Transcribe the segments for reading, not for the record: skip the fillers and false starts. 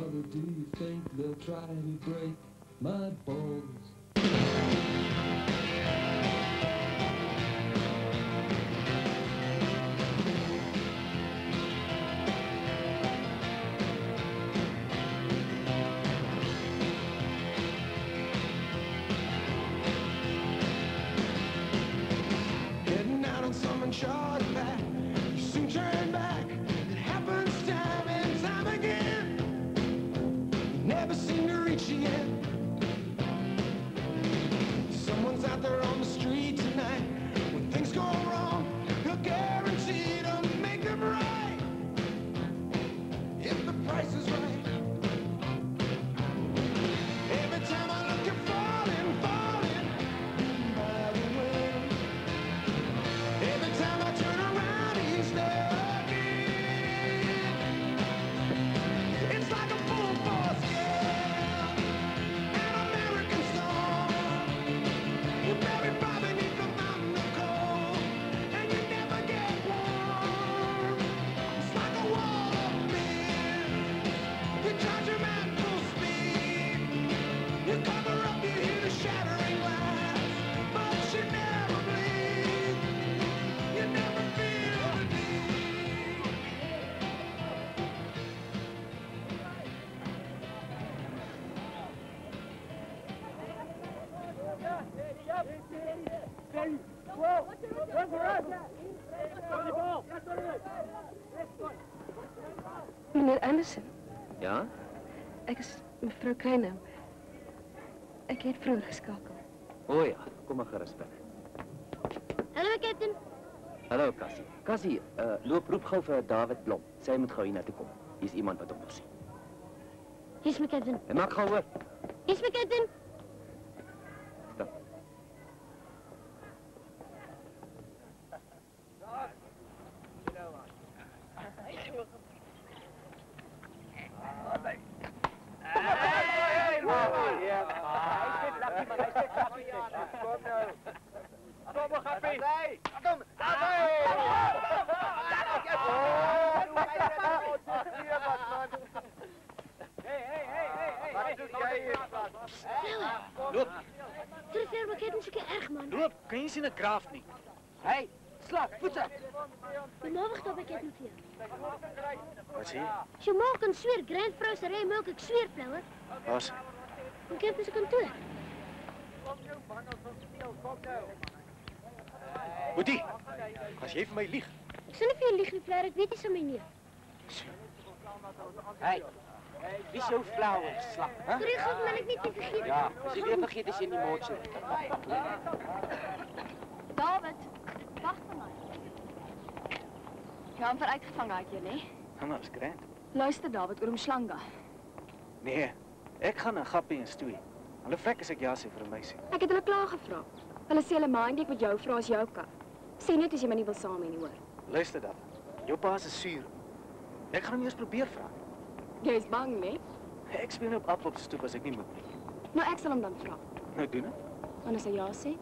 Mother, do you think they'll try to break my balls? Heading out on some uncharted path, you soon turn back. It happens time and time again. Never seem to reach the end. Someone's out there on the street tonight. When things go wrong, he'll guarantee to make them right. If the price is right. Every time I look, you're falling, falling by the wind. Every time I turn around, he's there again. It's like a full force scale, an American song. You bury by beneath the mountain of cold, and you never get warm. It's like a wall of men. You charge your man full speed. You cover up, you hear the shattering glass, but you never bleed. You never feel the need. Meneer Anderson, Ja? ek is mevrou Kruine. Ek het vroeër geskakel. O ja, kom maar gerus binne. Hallo, Captain. Hallo Cassie. Cassie, roep gou vir David Blom. Sy moet gou hiernatoe kom. Hier's iemand wat hom wil sien. Hier's my Captain. En maak gou hoor. Hier's my Captain. Stop. Loop, Terug my Captain seker erg, man. loop, kan jy sien 'n graaf nie? Hey, slaap, voete. My ma wag daar by Captain vir jou. Wat sê jy? Sy ma kan sweer Grand Vrou se ry melk, ek sweer flower. Waar's My Captain se kantoor. Boetie, as jy vir my lieg. Ek sal nie vir jou lieg nie, flower, ek weet jy sal my nie. Hey, wie is jou flower, slap? Terug of man, ek net nie vergeet. Ja, as jy weer vergeet is jy in die motse. David, wag vir my. Jy het uitgevang uit jy, né? Hanna, is grand. Luister David, oor Mslanga. Nee, ek gaan 'n gappie en stoei. Hulle vrek as ek ja sê vir 'n meisie. Ek het hulle klaar gevra. Hulle sê hulle mind ek wat jou vra as jou kar. Sê net as jy my nie wil saam hê nie, hoor. Luister dan. Jou pa is suur. Ek gaan hom eers probeer vra. Jy is bang, né? Ek speel op af op die stoep as ek nie moet nie. Nou ek sal hom dan vra. Nou doen dit. En as hy ja sê?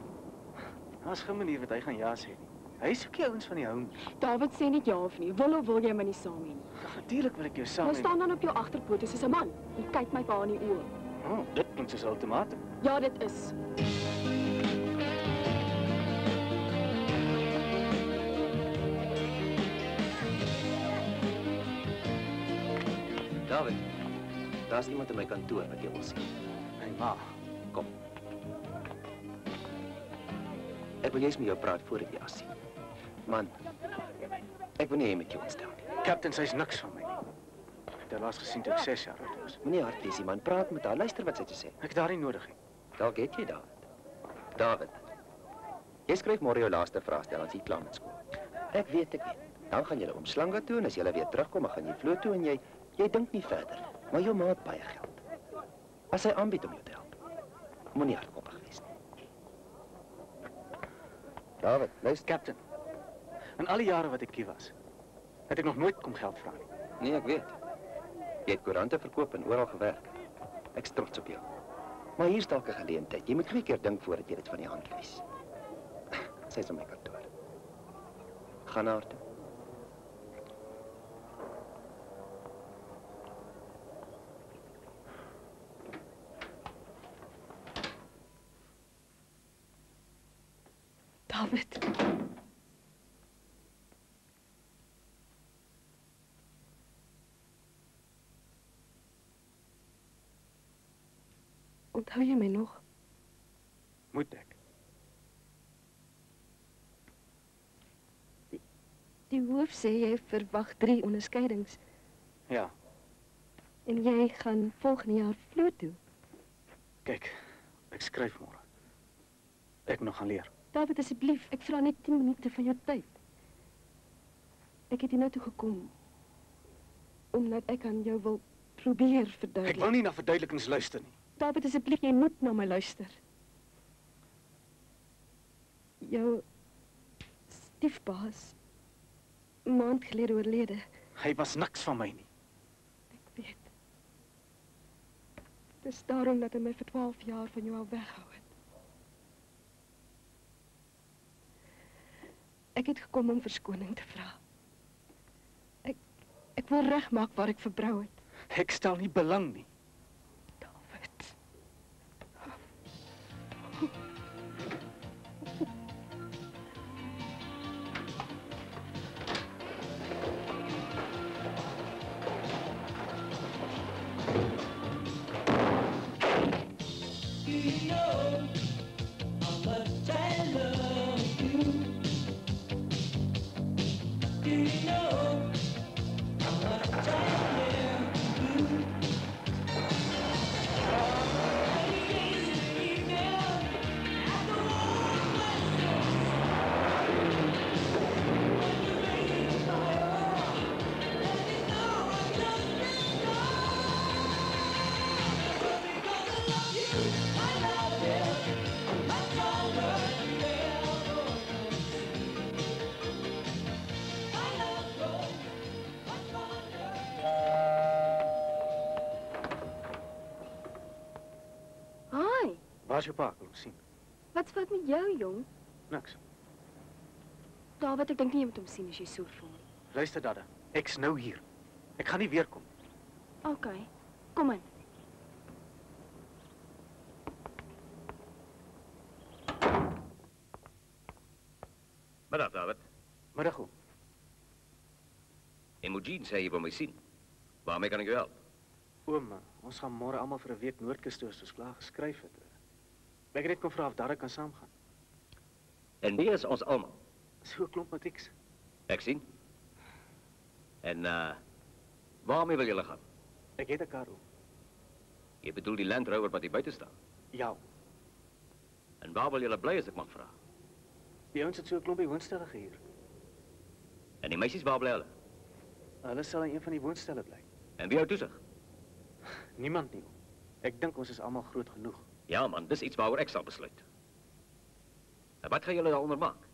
Daar's geen manier wat hy gaan ja sê nie. Hy soek die ouens van die hou. David sê net ja of nie. Wil of wil jy my nie saam hê nie? Natuurlik wil ek jou saam Nou hê. staan dan op jou agterpote soos 'n man en kyk my pa in die oë. Oh, dit klink soos 'n ultimatum. Ja, dit is. David, daar's iemand in my kantoor wat jy wil sien. My ma. Kom. Ek wil eers met jou praat voordat jy as sien. Man, ek wil nie hê met jou instel nie. Captain, sy's niks van my nie. Ek het haar laas gesien toe ek 6 jaar oud was. Moenie hartlesie man, praat met haar. Luister wat sy te sê. Ek het haar nie nodig nie. Dalk het jy David. David. Jy skryf môre jou laaste vraestel as jy klaar met skool. Ek weet. Dan gaan jy Mslanga toe en as jy weer terugkom, dan gaan jy vloot toe en jy dink nie verder. Maar jou ma het baie geld. As hy aanbied om jou te help, moenie hardkoppig wees nie. David, luister. Captain, in al die jare wat ek hier was, het ek nog nooit kom geld vra nie. Nee, ek weet. Jy het koerante verkoop en oral gewerk. Ek is trots op jou. Maar hier's dalk 'n geleentheid. Jy moet 2 keer dink voordat jy dit van die hand wys. Sy is op my kantoor. Gaan na haar toe. David. Onthou jy my nog? Moet ek? Die hoof sê jy verwag 3 onderskeidings Ja, en jy gaan volgende jaar vloot toe. kyk, ek skryf môre. Ek nog gaan leer. David, asseblief, ek vra net 10 minute van jou tyd. Ek het hier nou toe gekom omdat ek aan jou wil probeer Ek verduidelik. wil nie na verduidelikings luister nie. David, asseblief, jy moet na my luister. Jou stiefbaas 'n maand gelede oorlede. Hy was niks van my nie. Ek weet. Dis daarom dat hy my vir 12 jaar van jou al weghou het. Ek het gekom om verskoning te vra. Ek wil regmaak waar ek verbrou het. Ek stel nie belang nie. David. Hi, Waar is jou pa? Ek wil hom sien. wat's fout met jou, jong? Niks. David, ek dink nie jy moet hom sien as jy so voel nie. Luister, Dadda. Ek's nou hier. Ek gaan nie weer kom. OK, kom in. Middag, David. Middag oom. Imogen sê jy wil my sien. Waarmee kan ek jou help? Oom, ons gaan môre almal vir 'n week Noordkus toe as ons klaar geskryf het. Ek het net kom vra of Dadda kan saamgaan. En wie is ons almal? So 'n klomp matrieks. Ek sien. En waarmee wil julle gaan? Ek het 'n kar oom. Jy bedoel die Land Rover wat hier buite staan. Ja, En waar wil julle bly as ek mag vra? die ouens het so 'n klompie woonstelle gehuur. En die meisies waar bly hulle? Hulle sal in een van die woonstelle bly. En wie hou toesig? Niemand nie oom. Ek dink ons is almal groot genoeg. Ja man, dis iets waaroor ek sal besluit. En wat gaan julle daaronder maak?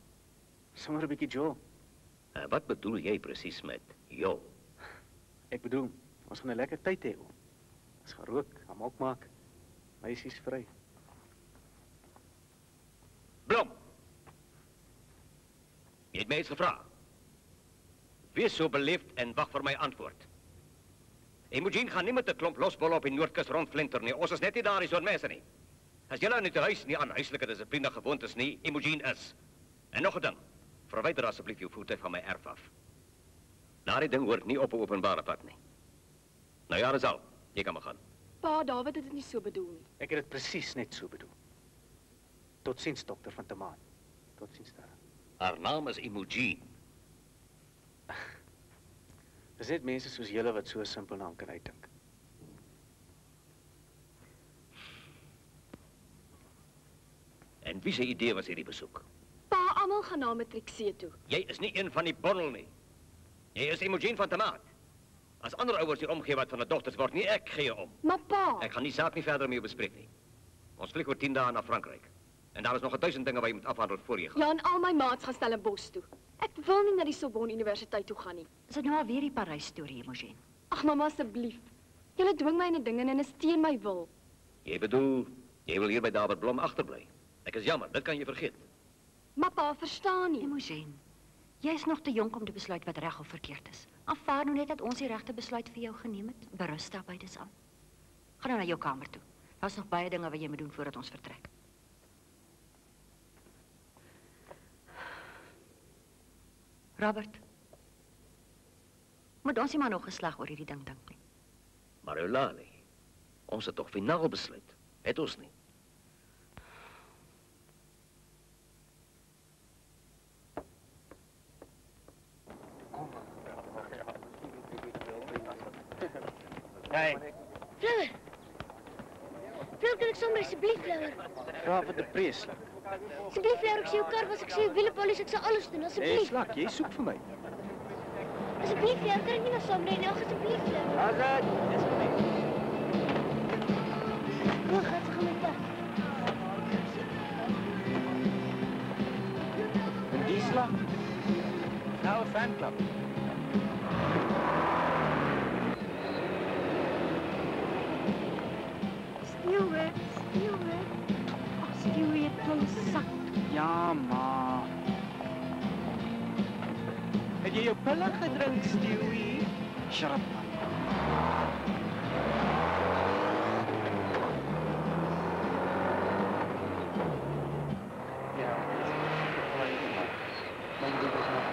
Sommer 'n bietjie Joe. En wat bedoel jy presies met jo? Ek bedoel, ons gaan 'n lekker tyd hê oom. Ons gaan rook, gaan mok maak. Meisies vry. Blom! Jy het my iets gevra. Wees so beleefd en wag vir my antwoord. Imogen gaan nie met 'n klomp losbolle op die Noordkus rondflinter nie. Ons is net nie daar die soort mense nie. As julle in die huis nie aan huislike dissipline gewoond is nie, Imogen is. En nog 'n ding. Verwyder asseblief jou voertuig van my erf af. Daardie ding hoort nie op 'n openbare pad nie. Nou ja, dis al. Jy kan maar gaan. Pa, David het dit nie so bedoel nie. Ek het dit presies net so bedoel. Totsiens, dokter van Tamaan. Totsiens daar. Haar naam is Imogen. Dis net mense soos julle wat so simpel na hom kan uitdink. En wie se idee was hierdie besoek? Pa, almal gaan na Matriekse toe. Jy is nie een van die bondel nie. Jy is Imogen van Tamaat. As ander ouers hier omgee wat van 'n dogters word, nie ek gee om. Maar pa, Ek gaan die saak nie verder met jou bespreek nie. Ons vlieg oor 10 dae na Frankryk. En daar is nog 1000 dinge wat jy moet afhandel voor jy gaan. ja, en al my maats gaan Stellenbosch toe. Ek wil nie na die Sorbonne Universiteit toe gaan nie. Is dit nou alweer die Parys storie, Imogen? Ag, mamma, asseblief. Julle dwing my in 'n ding en is teen my wil. Jy bedoel, jy wil hier by David Blom agterbly. Ek is jammer, dit kan jy vergeet. Maar pa, verstaan nie. Imogen, jy is nog te jonk om te besluit wat reg of verkeerd is. Aanvaar nou net dat ons die regte besluit vir jou geneem het. Berus daarby dis aan. Gaan nou na jou kamer toe. Daar's nog baie dinge wat jy moet doen voordat ons vertrek. Robert. Moet ons nie maar nog geslag oor hierdie ding dink nie. Mariolani, ons het toch finaal besluit. Het ons nie? Hey, Flower. Flower, kan ek sommer asseblief, Flower? vra vir die preeslak. Asseblief, Flower, ek sê jou kar was, ek sê jou wiele polies, ek sal alles doen, Hey, asseblief. slak, jy soek vir my. Asseblief, Flower, kan ek nie maar saam ry nie, ag, asseblief, Flower. Azad, dis vir my. Hoe gaan sy gaan my pas? En die slag? Nou 'n fanclub. Stewart, Stewart. Ag, Stewart, klou sak. Ja, ma. Het jy jou pille gedrink, Stewie? Shut up, man. Ja. Mijn ding is nog.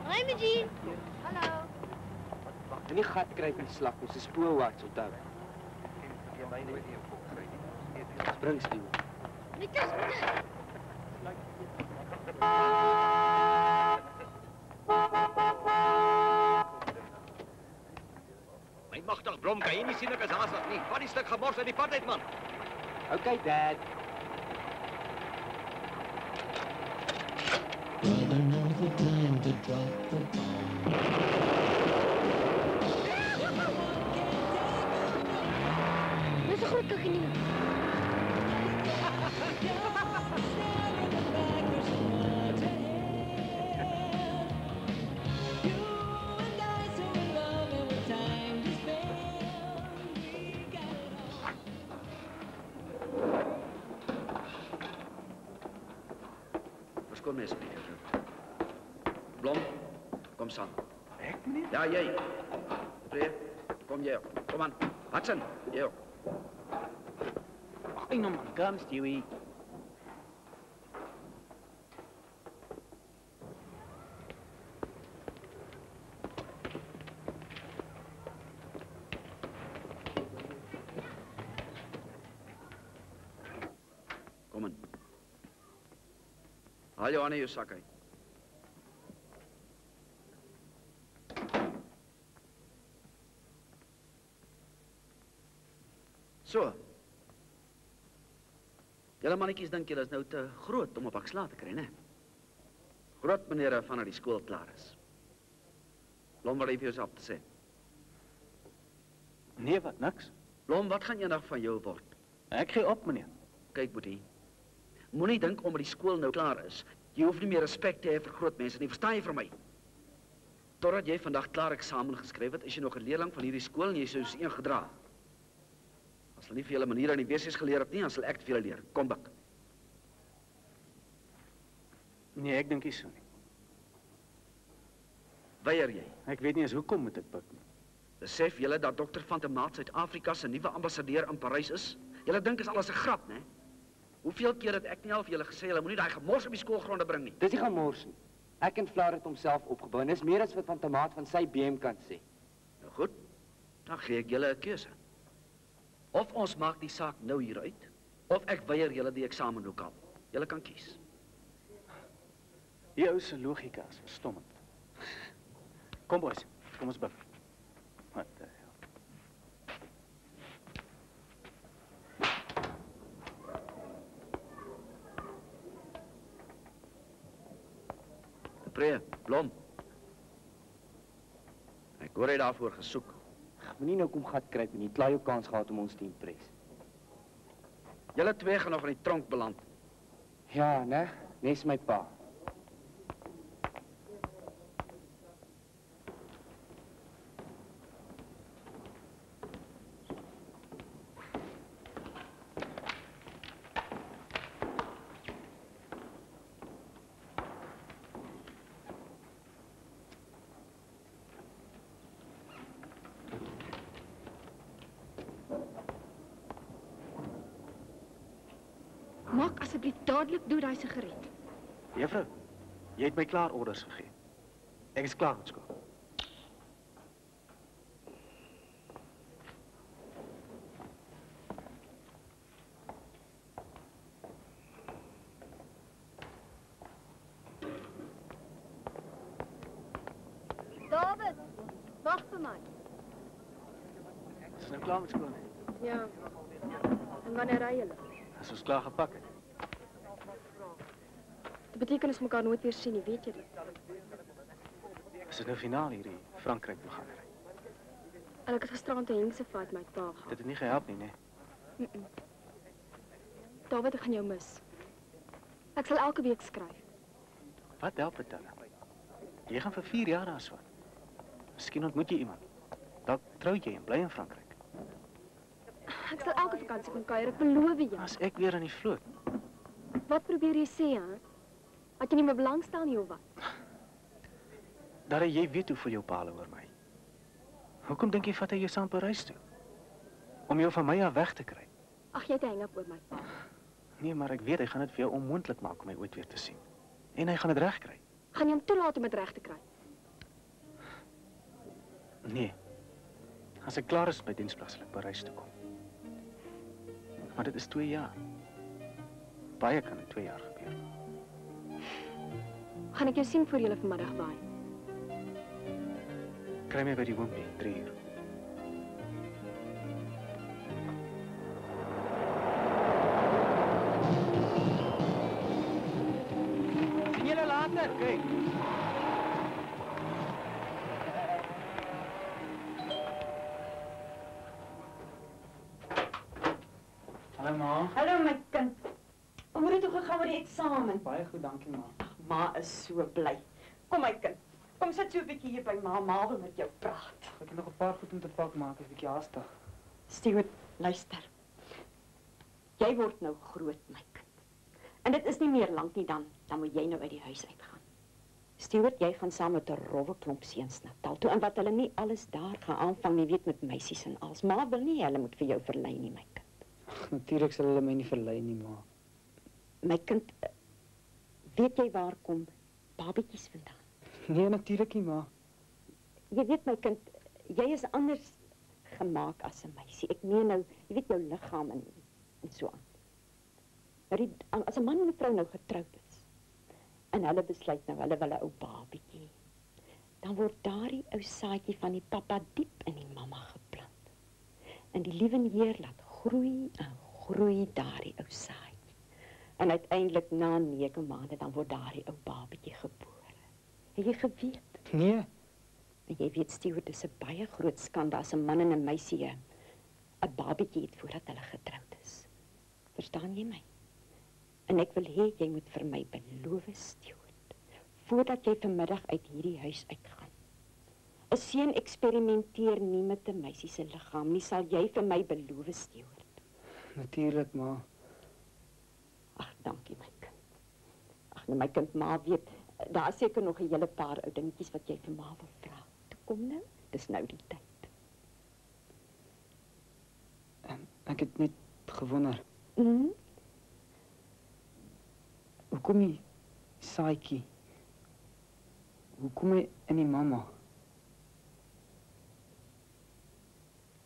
Hi, Eugene. Hallo. En nie gat kruip in die slag, ons is spoorwaarts onthou. Spring, Steve. My tas, my tas. My magtig Blom, kan jy nie sien ek is haastig nie. Vat die stuk gemors uit die pad uit, man. Okay, Dad. Brother, now's the time to drop the bomb. Dis 'n groot kakkie nie. Verskoon my asseblief. Blom, kom saam. Ek, meneer? Ja, jy. Pre, kom jy op. Kom aan. Hudson, jy op. Ag, nou man, kom, Stewie. Kom in. Haal jou aan in jou sak uit. So. Julle mannetjies dink julle is nou te groot om op akslaat te kry, né? Groot meneere vanaf die skool klaar is. Blom, wat het jy vir jouself te sê? Nee, wat, niks. Blom, wat gaan eendag van jou word? Ek gee op, meneer. Kyk, Boetie. Moenie dink omdat die skool nou klaar is. Jy hoef nie meer respek te hê vir groot mense nie, verstaan jy vir my? Totdat jy vandag klaar eksamen geskryf het, is jy nog 'n leerling van hierdie skool en jy soos een gedra. As hulle nie vir julle maniere in die wesies geleer het nie, dan sal ek vir julle leer. Kom buk. Nee, ek dink nie so nie. Weier jy? Ek weet nie eens hoekom moet ek pik nie. Besef julle dat dokter Van der Maat Suid-Afrika se nuwe ambassadeur in Parys is? Julle dink is alles 'n grap, né? Hoeveel keer het ek nie al vir julle gesê julle moenie daai gemors op die skoolgronde bring nie? Dis nie gemors nie. Ek en Flower het homself opgebou en dis meer as wat van Tomaat van sy BM kan sê. Nou goed, dan gee ek julle 'n keuse. Of ons maak die saak nou hier uit, of ek weier julle die eksamenlokaal. Julle kan kies. Die ou se logika is verstommend. Kom boys, kom ons buk. Wat die hel. Pre, Blom. Ek hoor jy daarvoor gesoek. Moenie nou kom gat kruip en jy klaar jou kans gehad om ons te impres. Julle twee gaan nog in die tronk beland. Ja, né? Nes my pa. Maak asseblief dadelik dood daai sigaret. Juffrou, jy het my klaar orders gegee. Ek is klaar met skool. David, wag vir my. Is nou klaar met skool? Ja. En wanneer ry julle? As ons klaar gepak het. Dit beteken ons mekaar nooit weer sien nie, weet jy dit? Is dit nou finaal hierdie Frankryk toe gaan ry? En ek het gisterand 'n hengse fight met my pa gehad. Dit het nie gehelp nie, né? David, ek gaan jou mis. Ek sal elke week skryf. Wat help dit dan? Jy gaan vir 4 jaar daar swat. Miskien ontmoet jy iemand. Dalk trou jy en bly in Frankryk. Ek sal elke vakansie kom kuier, ek beloof jou. As ek weer aan die vloot. Wat probeer jy sê, hè? Dat jy nie meer belangstel nie of wat? Daar jy weet hoe voel jou pa oor my. Hoekom dink jy vat hy jou saam Parys toe? Om jou van my af weg te kry. Ag, jy het 'n hang-up oor my pa. Nee, maar ek weet hy gaan dit vir jou onmoontlik maak om my ooit weer te sien. En hy gaan dit regkry. Gaan jy hom toelaat om dit reg te kry? Nee. As ek klaar is by diensplas sal ek Parys toe kom. Maar dit is 2 jaar. Baie kan in 2 jaar gebeur. Gaan ek jou sien voor julle vanmiddag waai? Kry my by die Wimpy, 3 uur. Sien julle later? Kyk. Hallo ma. Hallo my kind. Hoe het dit gegaan met die eksamen? Baie goed, dankie ma. Ma is so bly. Kom my kind. Kom sit so 'n bietjie hier by ma. Ma wil met jou praat. Ek het nog 'n paar goed om te pak, maar ek is 'n bietjie haastig. Stuart, luister. Jy word nou groot, my kind. En dit is nie meer lank nie dan moet jy nou uit die huis uitgaan. Stuart, jy gaan saam met 'n rowwe klomp seuns Natal toe en wat hulle nie alles daar gaan aanvang nie, weet met meisies en als. Ma wil nie hulle moet vir jou verlei nie, my kind. Natuurlik sal hulle my nie verlei nie, ma. My kind, weet jy waar kom babetjies vandaan? Nee, natuurlik nie, ma. Jy weet my kind, jy is anders gemaak as 'n meisie. Ek meen nou, jy weet jou liggaam en so aan. Maar as 'n man en 'n vrou nou getroud is en hulle besluit nou hulle wil 'n ou babietjie, dan word daardie ou saadjie van die pappa diep in die mamma geplant. En die liewe Heer laat groei en groei daardie ou saadjie. En uiteindelik na 9 maande dan word daardie ou babietjie gebore. Het jy geweet? Nee. En jy weet, Stuart, dis 'n baie groot skande as 'n man en 'n meisie 'n babietjie het voordat hulle getroud is. Verstaan jy my? En ek wil hê jy moet vir my beloof, Stuart, voordat jy vanmiddag uit hierdie huis uitgaan. 'n Seun eksperimenteer nie met 'n meisie se liggaam nie, sal jy vir my beloof, Stuart? Natuurlik, ma. Ag, dankie my kind. Ag, nou my kind, ma weet, daar is seker nog 'n hele paar ou dingetjies wat jy vir ma wil vra. Toe kom nou, dis nou die tyd. Ek het net gewonder, Mhm. hoekom die saadjie? Hoekom hy in die mamma?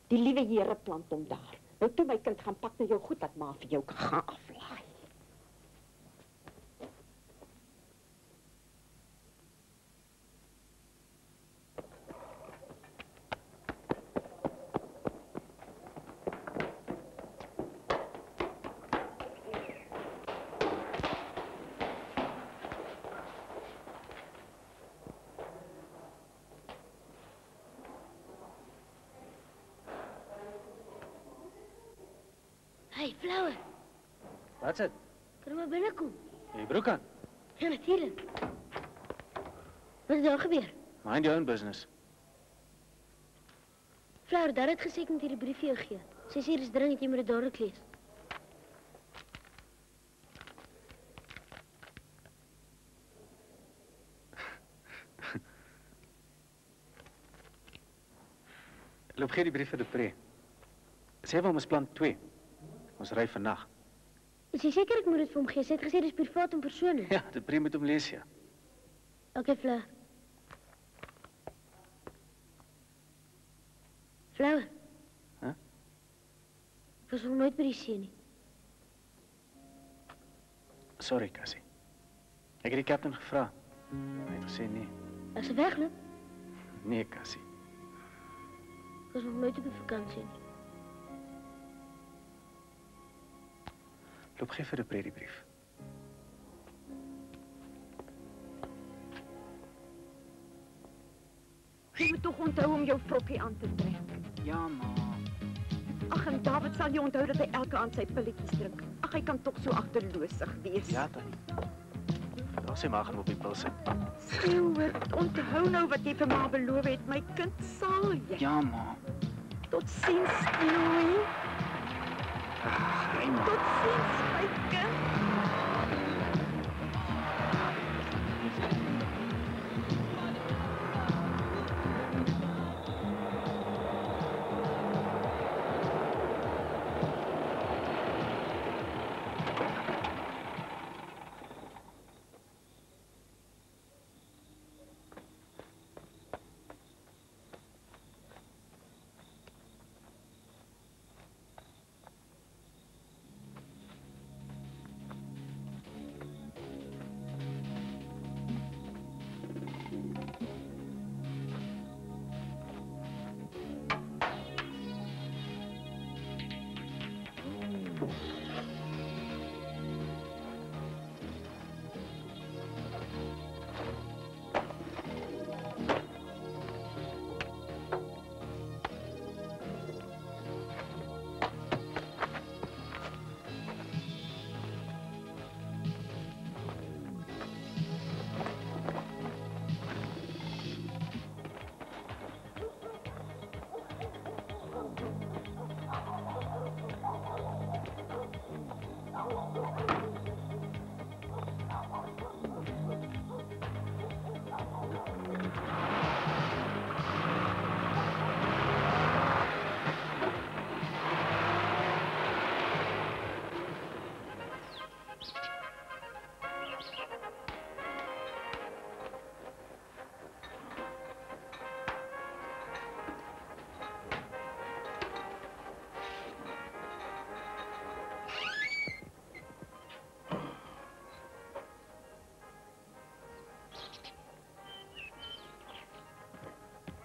Die liewe Here plant hom daar. Nou toe my kind, gaan pak nou jou goed dat ma vir jou kan gaan aflaai. Hey, Flower, Wat's dit? kan jy maar binnekom? Jy broek aan. Ja, natuurlijk. Wat is daar gebeur? Mind your own business. Flower, daar het gesê ek moet hierdie brief vir jou gee. Sy sê hier is dringend, jy moet dit dadelik lees. Loop gee die brief vir die pre. Sê vir hom ons plan 2. Ons ry vandag. Is jy seker ek moet dit vir hom gee? Sy het gesê dis privaat en persoonlik. Ja, die brief moet hom lees, ja. Okay, Fleur. Fleur. Huh? Ek was nog nooit by die see nie. Sorry, Cassie. Ek het die kaptein gevra. Hy het gesê nee. As sy wegloop, Nee, Cassie. ek was nog nooit op 'n vakansie nie. Loop gee vir die brief. Jy moet tog onthou om jou vrokkie aan te trek. Ja, ma. Ag, en David sal jy onthou dat hy elke aand sy pilletjies drink. Ag, hy kan tog so agterloosig wees. Ja, tannie. Vandag sy mag hom op die pil sit. Stewart, onthou nou wat jy vir ma beloof het, my kind sal jy. Ja, ma. Totsiens, Louis. Ag, Totsiens, my kind.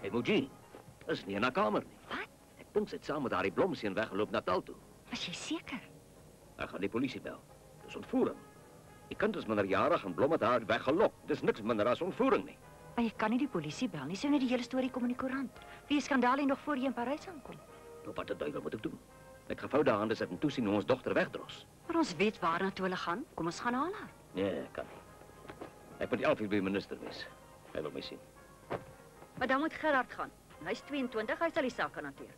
Hey, Moji, is nie in haar kamer nie. Wat? Ek dink sy het saam met haar die blomseun weggeloop Natal toe. Was jy seker? Ek gaan die polisie bel. Dis ontvoering. Die kind is minderjarig en Blom het haar weggelok. Dis niks minder as ontvoering nie. Maar jy kan nie die polisie bel nie. Sou net die hele storie kom in die koerant. Wie skandaal hier nog voor jy in Parys aankom. Nou wat die duiwel moet ek doen? Ek gaan vou daar hande sit en toesien hoe ons dogter wegdros. Maar ons weet waarna toe hulle gaan. Kom ons gaan haal haar. Nee, kan nie. Ek moet 11 uur by die minister wees. Hy wil my sien. Maar dan moet Gerard gaan. Hy's 22, hy sal die saak kan hanteer.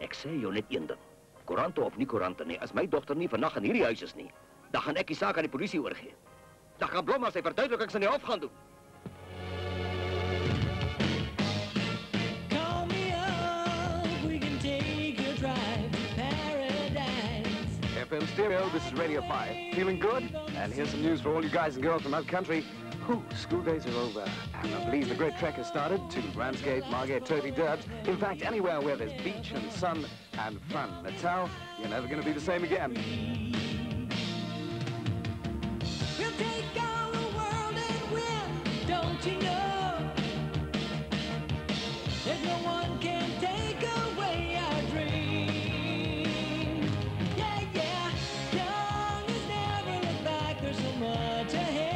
Ek sê jou net een ding. Koerante of nie koerante nie, as my dogter nie vannag in hierdie huis is nie, dan gaan ek die saak aan die polisie oorgee. Dan gaan Blom as sy verduidelikings in die hof gaan doen. Call me up, we can take a drive to paradise. FM Stereo, this is Radio 5. Feeling good? And here's some news for all you guys and girls from out country. Whew, school days are over, and I believe the great trek has started to Ramsgate, Margate, Turvey, Durbs. In fact, anywhere where there's beach and sun and fun. Natal, you're never going to be the same again. We'll take on the world and win, don't you know? There's no one can take away our dream. Yeah, yeah, young is never look back, there's so much ahead.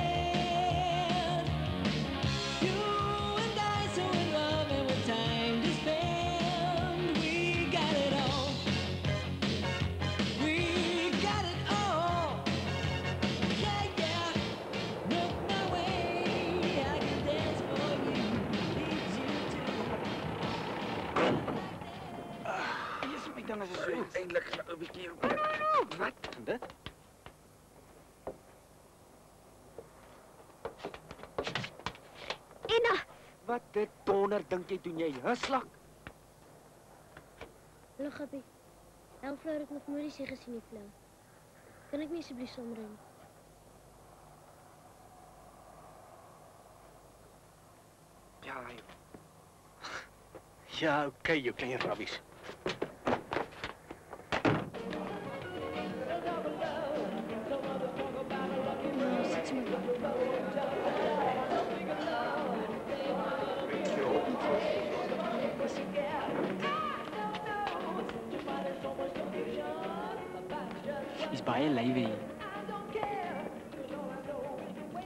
Dan is het zo. Eindelijk een beetje... Wat? Dit? Ina! Wat de donder dink jy doen jy huslag? Hallo, Gabi. Fleur het nog nooit die see gesien nie, Fleur. Kan ek nie asseblief saamry nie? Ja, joh. Ja, oké, jou klein rabbies. Sit sommer. Is baie lywe hier.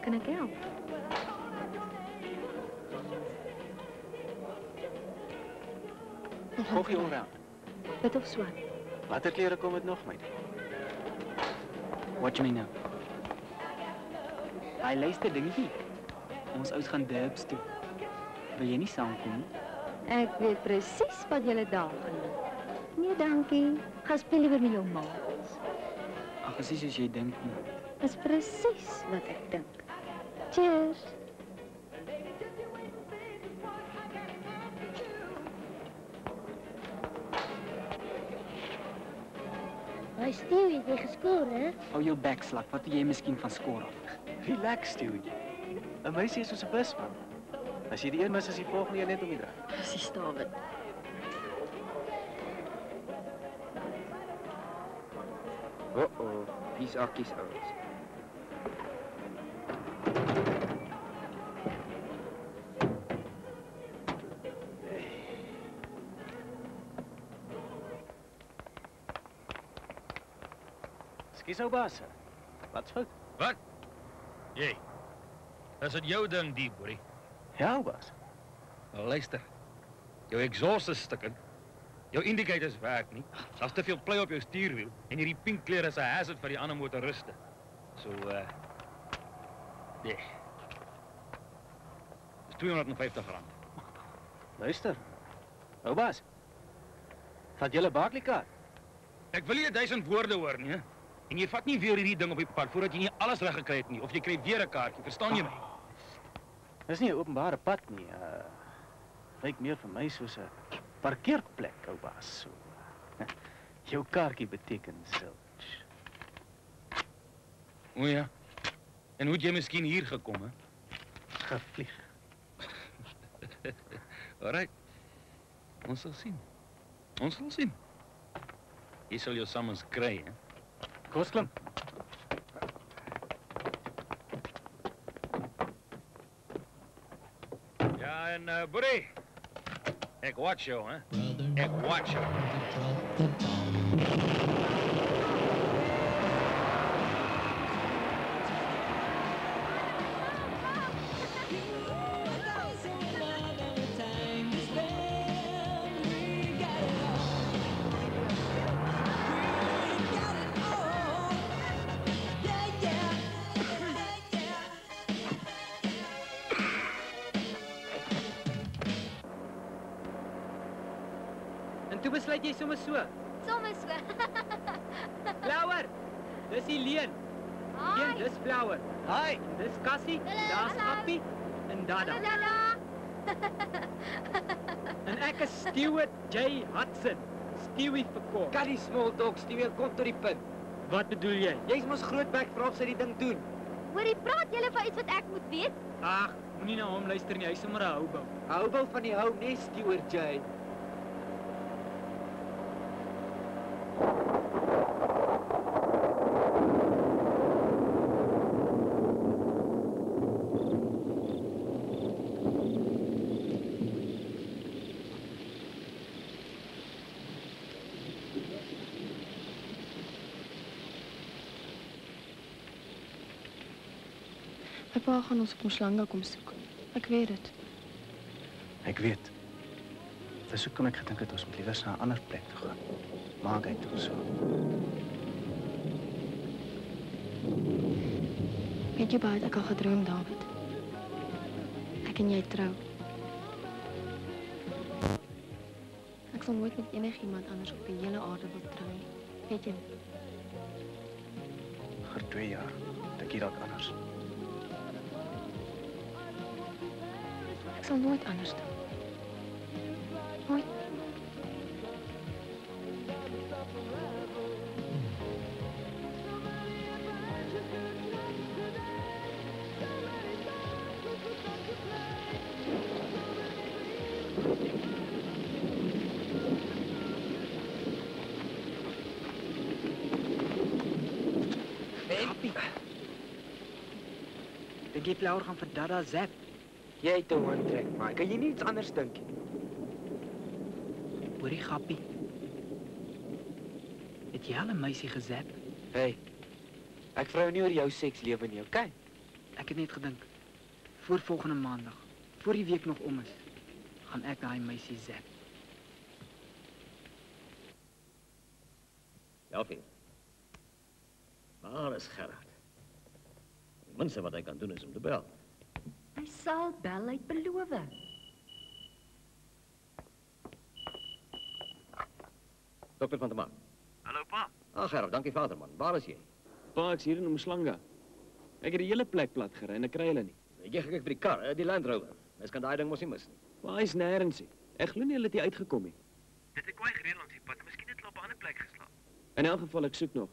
Kan ek help? Koffie allround. Wit of swart? Watter klere kom dit nog, meid? Watch me nou. Hy luister dingetjie. Ons ouens gaan dubs toe. Wil jy nie saamkom nie? Ek weet presies wat julle daar gaan doen. Nee, dankie. Gaan speel liewer met jou ma. Ag, presies soos jy dink nie. Dis presies wat ek dink. Cheers. Hy Stewie het jy geskoor, hè? Hou jou bek slak. Wat doen jy miskien van skoor af? Relax, Stewie. 'n Meisie is soos 'n bus, man. As jy die een mis, is die volgende een net om die draai. Presies, David. Oh, hier's akkies ouens. Skus ou baas. Wat's fout? Wat? Jy. Is dit jou ding, die boerie? Ja, ou baas. Nou luister. Jou exhaust is stukkend. Jou indicators werk nie. Daar's te veel play op jou stuurwiel en hierdie pink kleur is 'n hazard vir die ander motoriste. So nee. Dis R250. Luister. Ou baas. Vat julle Barclaykaart. Ek wil nie 1000 woorde hoor nie, hè? En jy vat nie weer hierdie ding op die pad voordat jy nie alles reg gekry het nie of jy kry weer 'n kaartjie. Verstaan jy my? Dis nie 'n openbare pad nie. Lyk meer vir my soos 'n parkeerplek, ou baas. So. Jou kaartjie beteken zilch. O ja. En hoe het jy miskien hier gekom, hè? Gevlieg. Alright. Ons sal sien. Ons sal sien. Jy sal jou summons kry, hè? Kom klim. Ja, en boerie. Ek watch jou, hè? Ek watch jou. En toe besluit jy sommer so. Sommer so. Flower. Dis Helene. Een, dis Flower. Hi. Dis Cassie, daar's Appie en Dada. En ek is Stewart J. Hudson. Stewie vir kort. Kan die small talk, Stewie, kom tot die punt. Wat bedoel jy? Jy's mos grootbek, vra of sy die ding doen. Hoorie, praat julle van iets wat ek moet weet? Ag, moenie na hom luister nie, hy's sommer 'n houbou. Houbou van die hou, nee, Stewart J. My pa gaan ons op Mshlanga kom soek. Ek weet dit. Ek weet. Dis hoekom ek gedink het ons moet liewer na 'n ander plek toe gaan. Margate toe so. Weet jy baie het ek al gedroom, David? Ek en jy trou. Ek sal nooit met enigiemand anders op die hele aarde wil trou nie. Weet jy? Vir 2 jaar. Dink jy dalk anders? Ek sal nooit anders doen. Nooit. Dink jy Flower gaan vir Dada zap? Jy het 'n one-track, maar kan jy nie iets anders dink nie? Hoorie grappie. Het jy al 'n meisie gezap? Hey, ek vra jou nie oor jou sekslewe nie, okay? Ek het net gedink, voor volgende maandag, voor die week nog om is, gaan ek daai meisie zap. Jelfie. Waar is Gerard? Die minste wat hy kan doen is om te bel. Hy sal bel, hy het beloof. Dokter van der Maan. Hallo pa. Gerard, dankie vaderman. Waar is jy? Pa, ek's hier in Umhlanga. Ek het die hele plek plat gery en ek kry hulle nie. Jy gekyk vir die kar, die Land Rover. Mens kan daai ding mos nie mis nie. Maar hy's nêrens nie. Ek glo nie hulle het hier uitgekom nie. Dit het kwaai gereël langs die pad. Miskien het hulle op 'n ander plek geslaap. In elk geval ek soek nog.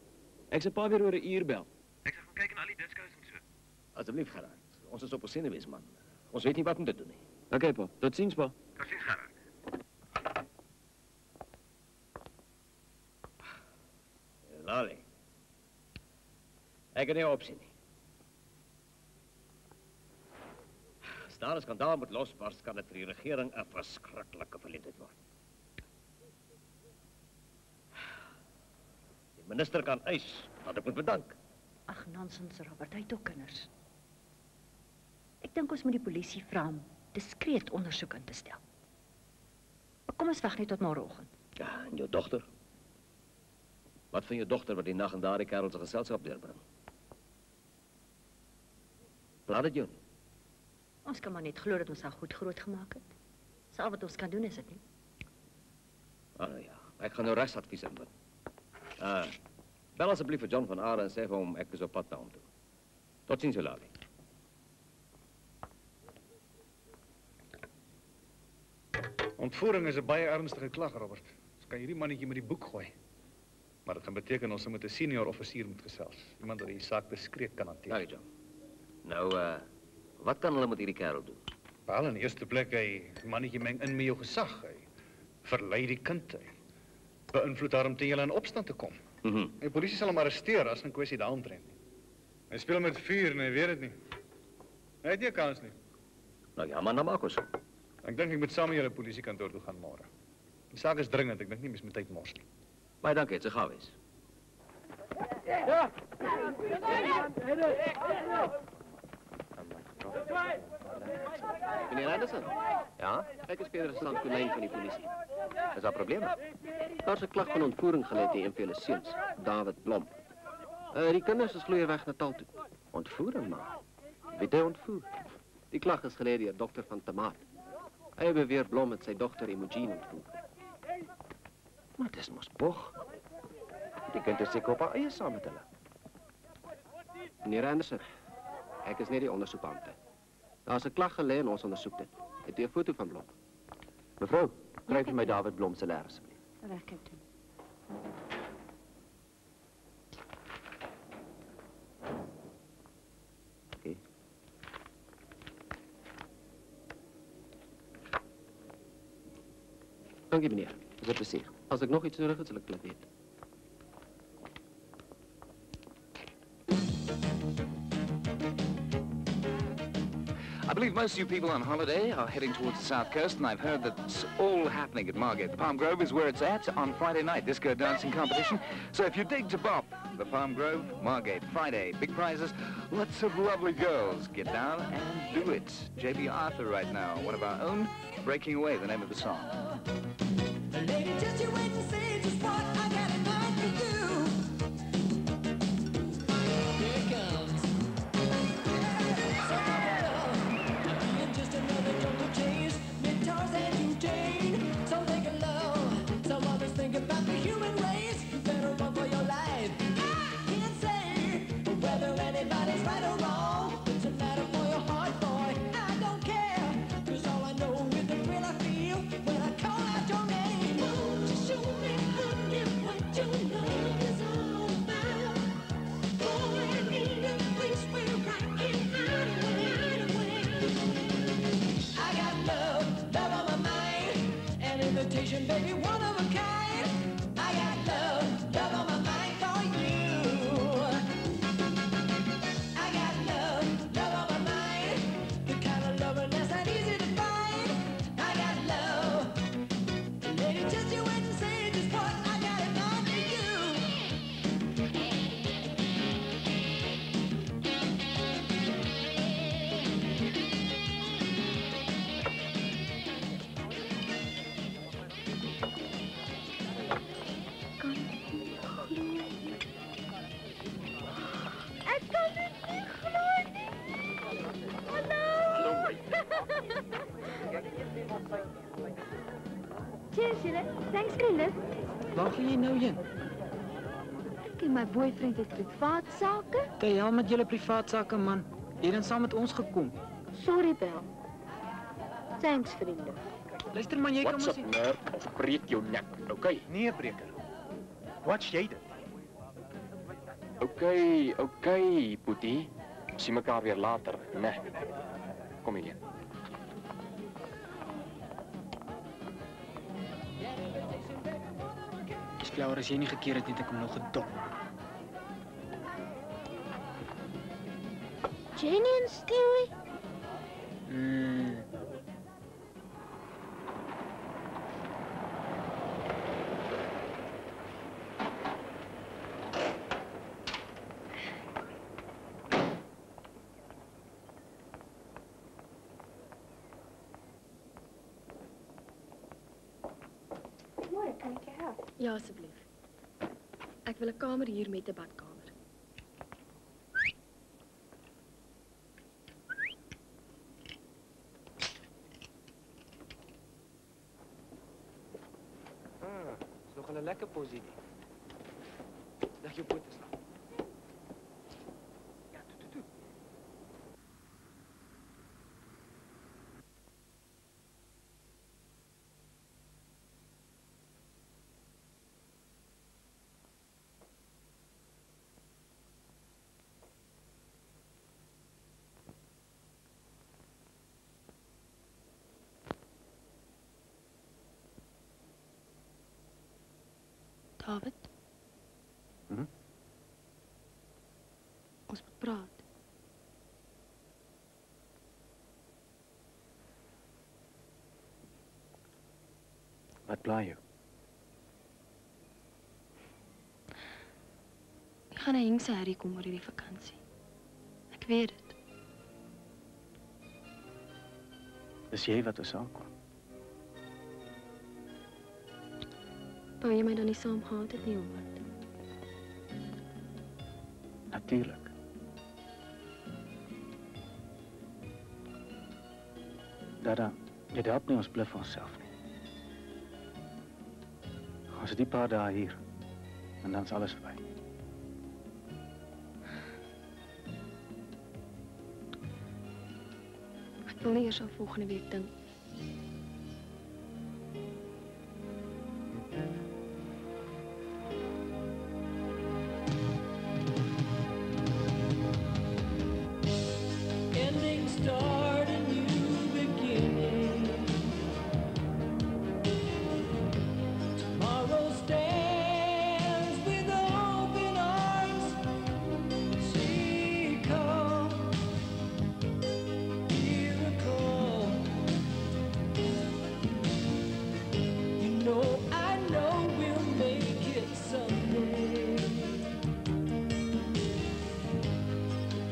Ek se pa weer oor 'n uur bel. Ek sal gaan kyk in al die diskos en so. Asseblief Gerard. Ons is op 'n senuwees man. Ons weet nie wat om te doen nie. Okay pa, totsiens pa. Totsiens Gerard. Lali. Ek het nie 'n opsie nie. As daar 'n skandaal moet losbars, kan dit vir die regering 'n verskriklike verleentheid word. Die minister kan eis dat ek moet bedank. Ag, nonsens, Robert, hy het ook kinders. Ek dink ons moet die polisie vra om diskreet ondersoek in te stel. Maar kom ons wag net tot môreoggend. Ja, en jou dogter? Wat van jou dogter wat die nag in daardie kerel se geselskap deurbring? Plaat dit jou nie? Ons kan maar net glo dat ons haar goed groot gemaak het. Dis al wat ons kan doen, is dit nie? Ja, ek gaan nou regsadvies inwin. Bel asseblief vir John van Aare en sê vir hom ek is op pad na hom toe. Totsiens, Lali. Ontvoering is 'n baie ernstige klag, Robert. Ons kan hierdie mannetjie met die boek gooi. Maar dit gaan beteken ons moet 'n senior offisier moet gesels. Iemand wat die saak diskreet kan hanteer. Ja, John. Nou, wat kan hulle met hierdie kerel doen? Wel, in die eerste plek, hy mannetjie meng in met jou gesag. Hy verlei die kind. Hy beïnvloed haar om teen julle in opstand te kom. Die polisie sal hom arresteer as 'n kwessie daaromtrent nie. Hy speel met vuur en hy weet dit nie. Hy het nie 'n kans nie. Nou ja, maar dan maak ons. Ek dink ek moet saam met julle polisiekantoor toe gaan môre. Die saak is dringend, ek dink nie mens moet tyd mors nie. Baie dankie, dit se gou wees. Ja. Meneer Anderson? Ja? Ek is Pieter Slant Konyn van die polisie. Is daar probleme? Daar's 'n klag van ontvoering gelê teen een van julle seuns, David Blom. Die kinders is glo weg Natal toe. Ontvoering maar. Wie het hy ontvoer? Die klag is gelê deur dokter van Tamaat. Hy beweer Blom met sy dogter Imogen ontvoer. Maar dis mos bog. Die kind is seker op haar eie saam met hulle. Meneer Anderson, ek is net die ondersoekbeampte. Daar's 'n klag gelê en ons ondersoek dit. Het jy 'n foto van Blom? Mevrou, kry vir my David Blom se leer asseblief. Reg, Captain. Okay. Dankie meneer. Dis 'n plesier. As ek nog iets nodig het, sal ek laat weet. I believe most of you people on holiday are heading towards the south coast, and I've heard that it's all happening at Margate. The Palm Grove is where it's at on Friday night, disco dancing competition. So if you dig to bop, the Palm Grove, Margate, Friday, big prizes, lots of lovely girls. Get down and do it. J.B. Arthur right now, one of our own, Breaking Away, the name of the song. Lady, just you wait and see just what I got in mind for you. Here it comes. Being just another jump to chase, mid-toss and you Jane. Some think of love, some others think about the human race. You better run for your life. I can't say whether anybody's right or wrong. It's a matter for your heart, boy. I don't care, 'cause all I know is the thrill I feel when I call out your name. Thanks vir die lift. Waar gaan jy nou heen? Ek en my boyfriend het privaat sake. Kyk, hel met julle privaat sake, man. Jy het dan saam met ons gekom. Sorry, Bel. Thanks vir die lift. Luister man, jy kan What's mos up, nerd? Of breek jou nek, okay? Nee, breker. Watch jy dit? Okay, Boetie. Sien mekaar weer later, né? Kom hier. Flower, as jy nie gekeer het, het ek hom nog gedop. Jenny en Stewie? Môre, kan ek jou help? Ja, asseblief. Ek wil 'n kamer hier met 'n badkamer. Is nog 'n lekker posisie. Leg jou pote slaan. Ja, toe. David? Ons moet praat. Wat pla jou? Ek gaan na Hingse Harry kom oor hierdie vakansie. Ek weet dit. Dis jy wat ons aankom. Wou jy my dan nie saam gehad het nie, of wat? Natuurlijk. Dada, dit help nie ons bluf onsself nie. Ons het die paar dae hier, en dan is alles verby. Ek wil nie eers aan volgende week dink. Ending start a new beginning. Tomorrow stands with open arms. See come, miracle. You know, I know we'll make it someday.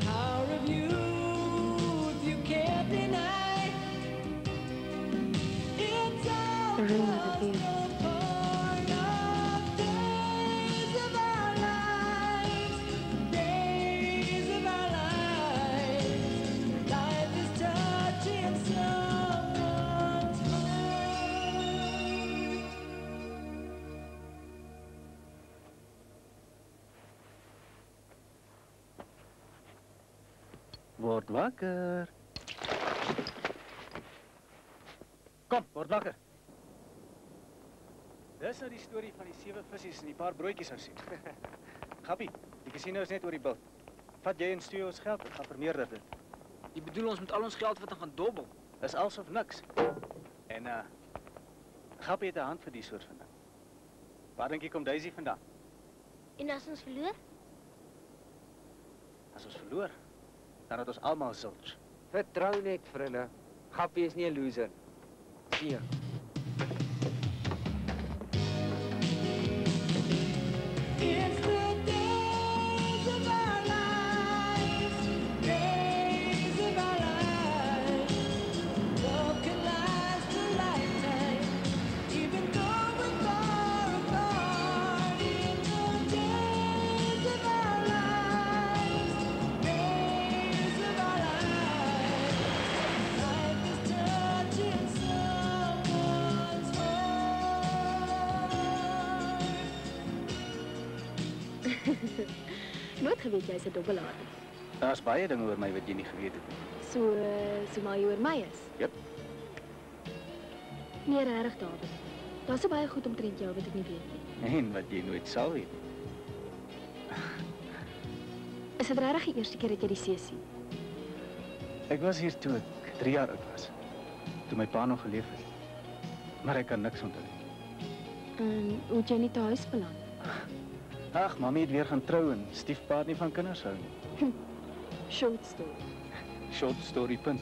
Power of youth, you can't deny. It's all just a part of days of our lives. Days of our lives. Life is touching someone's heart. Word wakker. Kom, word wakker. Dis nou die storie van die 7 visies en die paar broodjies ou sien. Gappie, die casino is net oor die bult. Vat jy en stuur ons geld en gaan vermeerder dit. Jy bedoel ons met al ons geld wat ons gaan dobbel? Dis alles of niks. En Gappie het 'n hand vir die soort van ding. Waar dink jy kom Daisy vandaan? En as ons verloor? As ons verloor, dan het ons almal zilch. Vertrou net vir hulle. Gappie is nie 'n loser. Sien jy? It's the days of our lives, days of our lives. Love can last a lifetime, even though we're far apart. In the days of our lives, days of our lives, life is touching someone. Nooit geweet jy's 'n dobbelaar nie. Daar's baie dinge oor my wat jy nie geweet het nie. So maar jy oor my is. Jep. Nee, regtig, David. Daar's so baie goed omtrent jou wat ek nie weet nie. En wat jy nooit sal weet. Is dit regtig die eerste keer dat jy die see sien? Ek was hier toe ek 3 jaar oud was. Toe my pa nog geleef het. Maar ek kan niks onthou nie. En hoe het jy nie te huis beland? Ag, mami het weer gaan trou en stiefpa het nie van kinders hou nie. Short story. Short story, punt.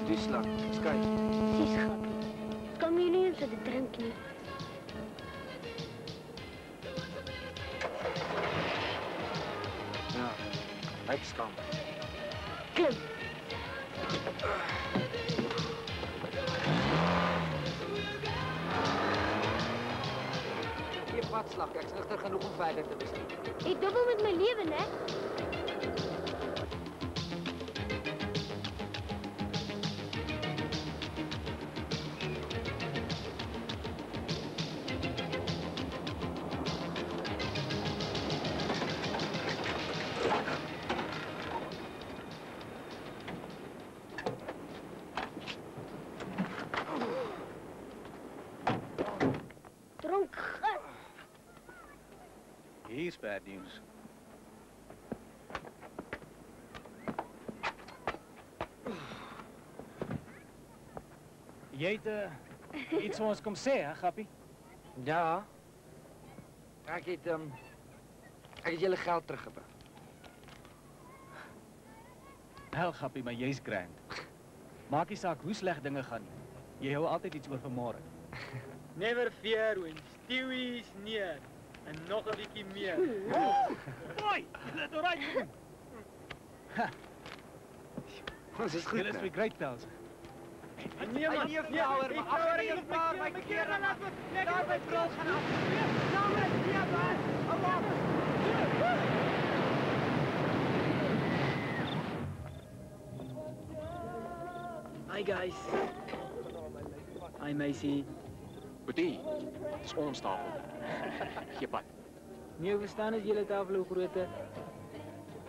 Die slag, skei. Sis grappie. Kom jy nie eens te drink nie? Ja, ek skam. Klim. Hier padslag, ek's nigter genoeg om verder te bestuur. Ek dobbel met my lewe, né? Dronk gat. Hier's bad news. Jy het iets vir ons kom sê, hè, Gappie? Ja. Ek het julle geld teruggebring. Hel, Gappie, maar jy's grand. Maak nie saak hoe sleg dinge gaan nie. Jy hou altyd iets oor vir môre. Never fear when Stewie is near. En nog 'n bietjie meer. Mooi, jy het reg gedoen. Ons is goed. Julle is weer great pals. Nee man, nie flower, maar agter die paar my keer en laat ons daar by Frans gaan af. Samen, ja, man. Hi guys. Hi Macy. Boetie, dis ons tafel. Gee pad. Nee, verstaan as julle tafel hoe groot is.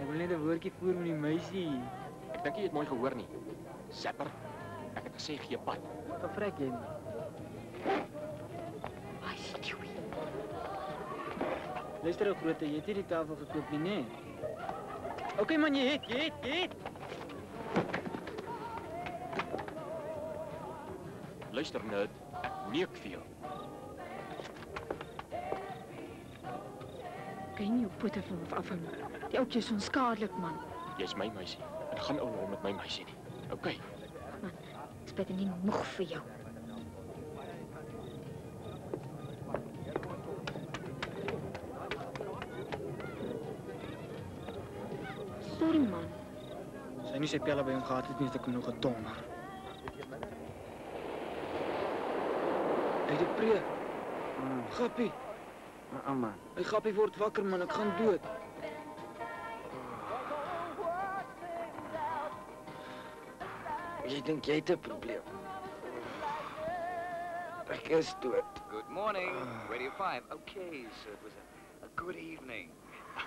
Ek wil net 'n woordjie voer met die meisie. Ek dink jy het mooi gehoor nie. Zapper. Ek het gesê gee pad. Wat vrek jy nie? Ai, Stewie. Luister ou grootte, jy het nie die tafel gekoop nie, né? Okay man, jy het. Luister nerd, ek neek vir jou. Kan nie jou pote van hom afhou nie. Die ouetjie is onskadelik, man. Jy's my meisie. Ek gaan ou rol met my meisie nie. Okay. Man, ek spyt nie moeg vir jou. Sorry man. Sy nie sy pelle by hom gehad het nie, het ek hom nog gedonder. Hy het 'n preek. Gappie. Ouma. Hy Gappie word wakker man, ek gaan dood. Jy dink jy het 'n probleem. Ek is dood. Good morning, Radio 5. Okay, so it was a good evening.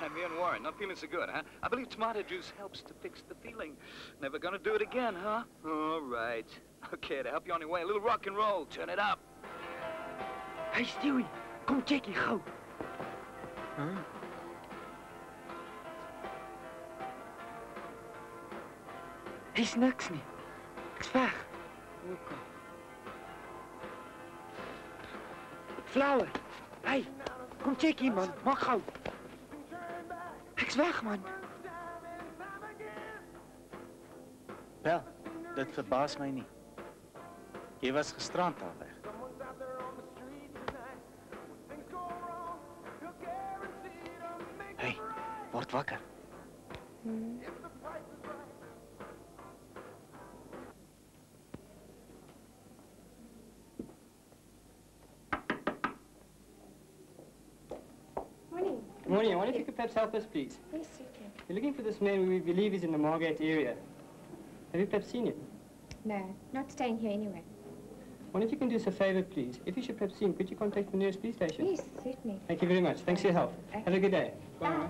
I'm Ian Warren, not feeling so good, huh? I believe tomato juice helps to fix the feeling. Never gonna do it again, huh? All right. Okay, to help you on your way, a little rock and roll. Turn it up. Hey, Stewie, kom check hier gou. Hier's niks nie. Ek's weg. Okay. Flower. Hey, kom check hier, man. Maak gou. Ek's weg, man. Wel, dit verbaas my nie. Jy was gisterand al weg. Hey, word wakker. Morning. I wonder if you could perhaps help us, please. Yes, certainly. We're looking for this man we believe is in the Margate area. Have you perhaps seen him? No, not staying here anyway. I wonder if you can do us a favor, please. If you should perhaps see him, could you contact the nearest police station? Yes, certainly. Thank you very much. Thanks for your help. Have a good day. Bye.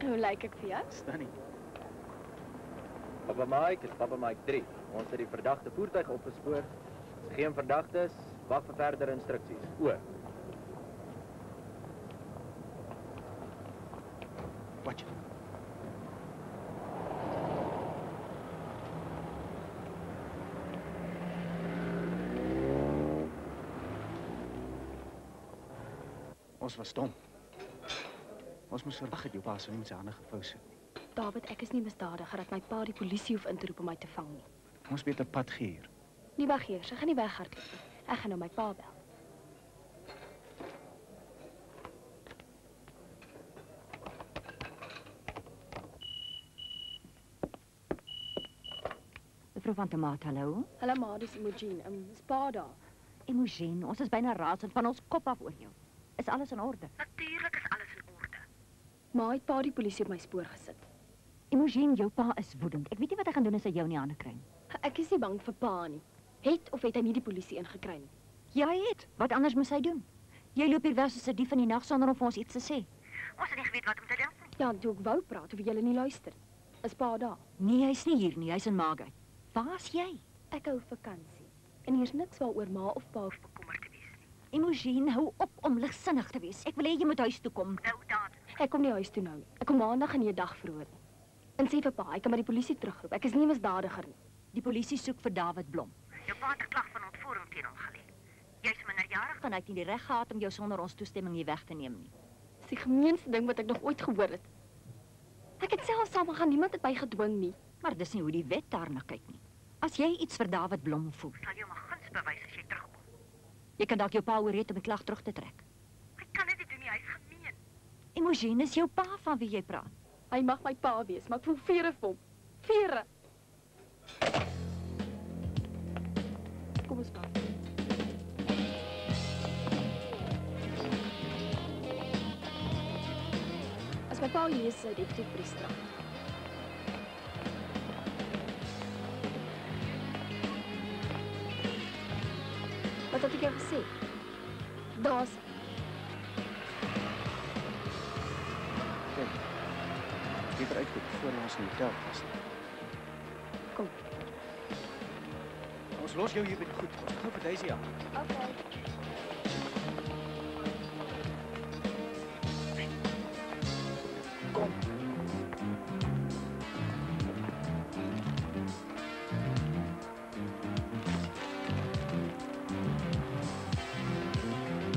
Hoe lyk ek vir jou? Stunning. Papa Mike is Papa Mike 3. Ons het die verdagte voertuig opgespoor. Geen verdagtes. Wag vir verdere instruksies. Oor. Watch. Ons was dom. Ons moes verwag het jou pa sou nie met sy hande gevou sit nie. David, ek is nie misdadiger dat my pa die polisie hoef in te roep om my te vang nie. Ons beter pad gee hier. Nie wag hier, sy gaan nie weghardloop nie. Ek gaan nou my pa bel. Mevrou van der Maat, hallo? Hallo ma, dis Imogen. Is pa daar? Imogen, ons is byna razend van ons kop af oor jou. Is alles in orde? Natuurlik is alles in orde. Ma het pa die polisie op my spoor gesit. Imogen, jou pa is woedend. Ek weet nie wat hy gaan doen as hy jou in die hande kry nie. Ek is nie bang vir pa nie. Het of het hy nie die polisie ingekry nie? Ja, hy het. Wat anders moes hy doen? Jy loop hier weg soos 'n dief in die nag sonder om vir ons iets te sê. Ons het nie geweet wat om te dink nie. Ja, toe ek wou praat, hoef julle nie luister. Is pa daar? Nee, hy's nie hier nie. Hy's in Margate. Waar's jy? Ek hou vakansie. En hier's niks waaroor ma of pa hoef bekommerd te wees nie. Imogen, hou op om ligsinnig te wees. Ek wil hê jy moet huis toe kom. Nou dan. Ek kom nie huis toe nou nie. Ek kom maandag en nie 'n dag vroeër nie. En sê vir pa, hy kan maar die polisie terugroep. Ek is nie 'n misdadiger nie. Die polisie soek vir David Blom. Jou pa het 'n klag van ontvoering teen hom gelê. Jy's minderjarig en hy het nie die reg gehad om jou sonder ons toestemming hier weg te neem nie. Dis die gemeenste ding wat ek nog ooit gehoor het. Ek het self saamgegaan, niemand het my gedwing nie. Maar dis nie hoe die wet daarna kyk nie. As jy iets vir David Blom voel, sal jy my guns bewys as jy terugkom. Jy kan dalk jou pa oorreed om die klag terug te trek. Hy kan dit nie doen nie, hy's gemeen. Imogen, is jou pa van wie jy praat? Hy mag my pa wees, maar ek voel vere vir hom. Vere. Kom ons maar. As my pa hier is, definitief vir die strand. Wat Wat het ek jou gesê? Daar's Beter uitkoop voor ons in die hotel was. Kom. Ons los jou hier by die goed. Ons gaan vir Daisy aan. Okay. Kom.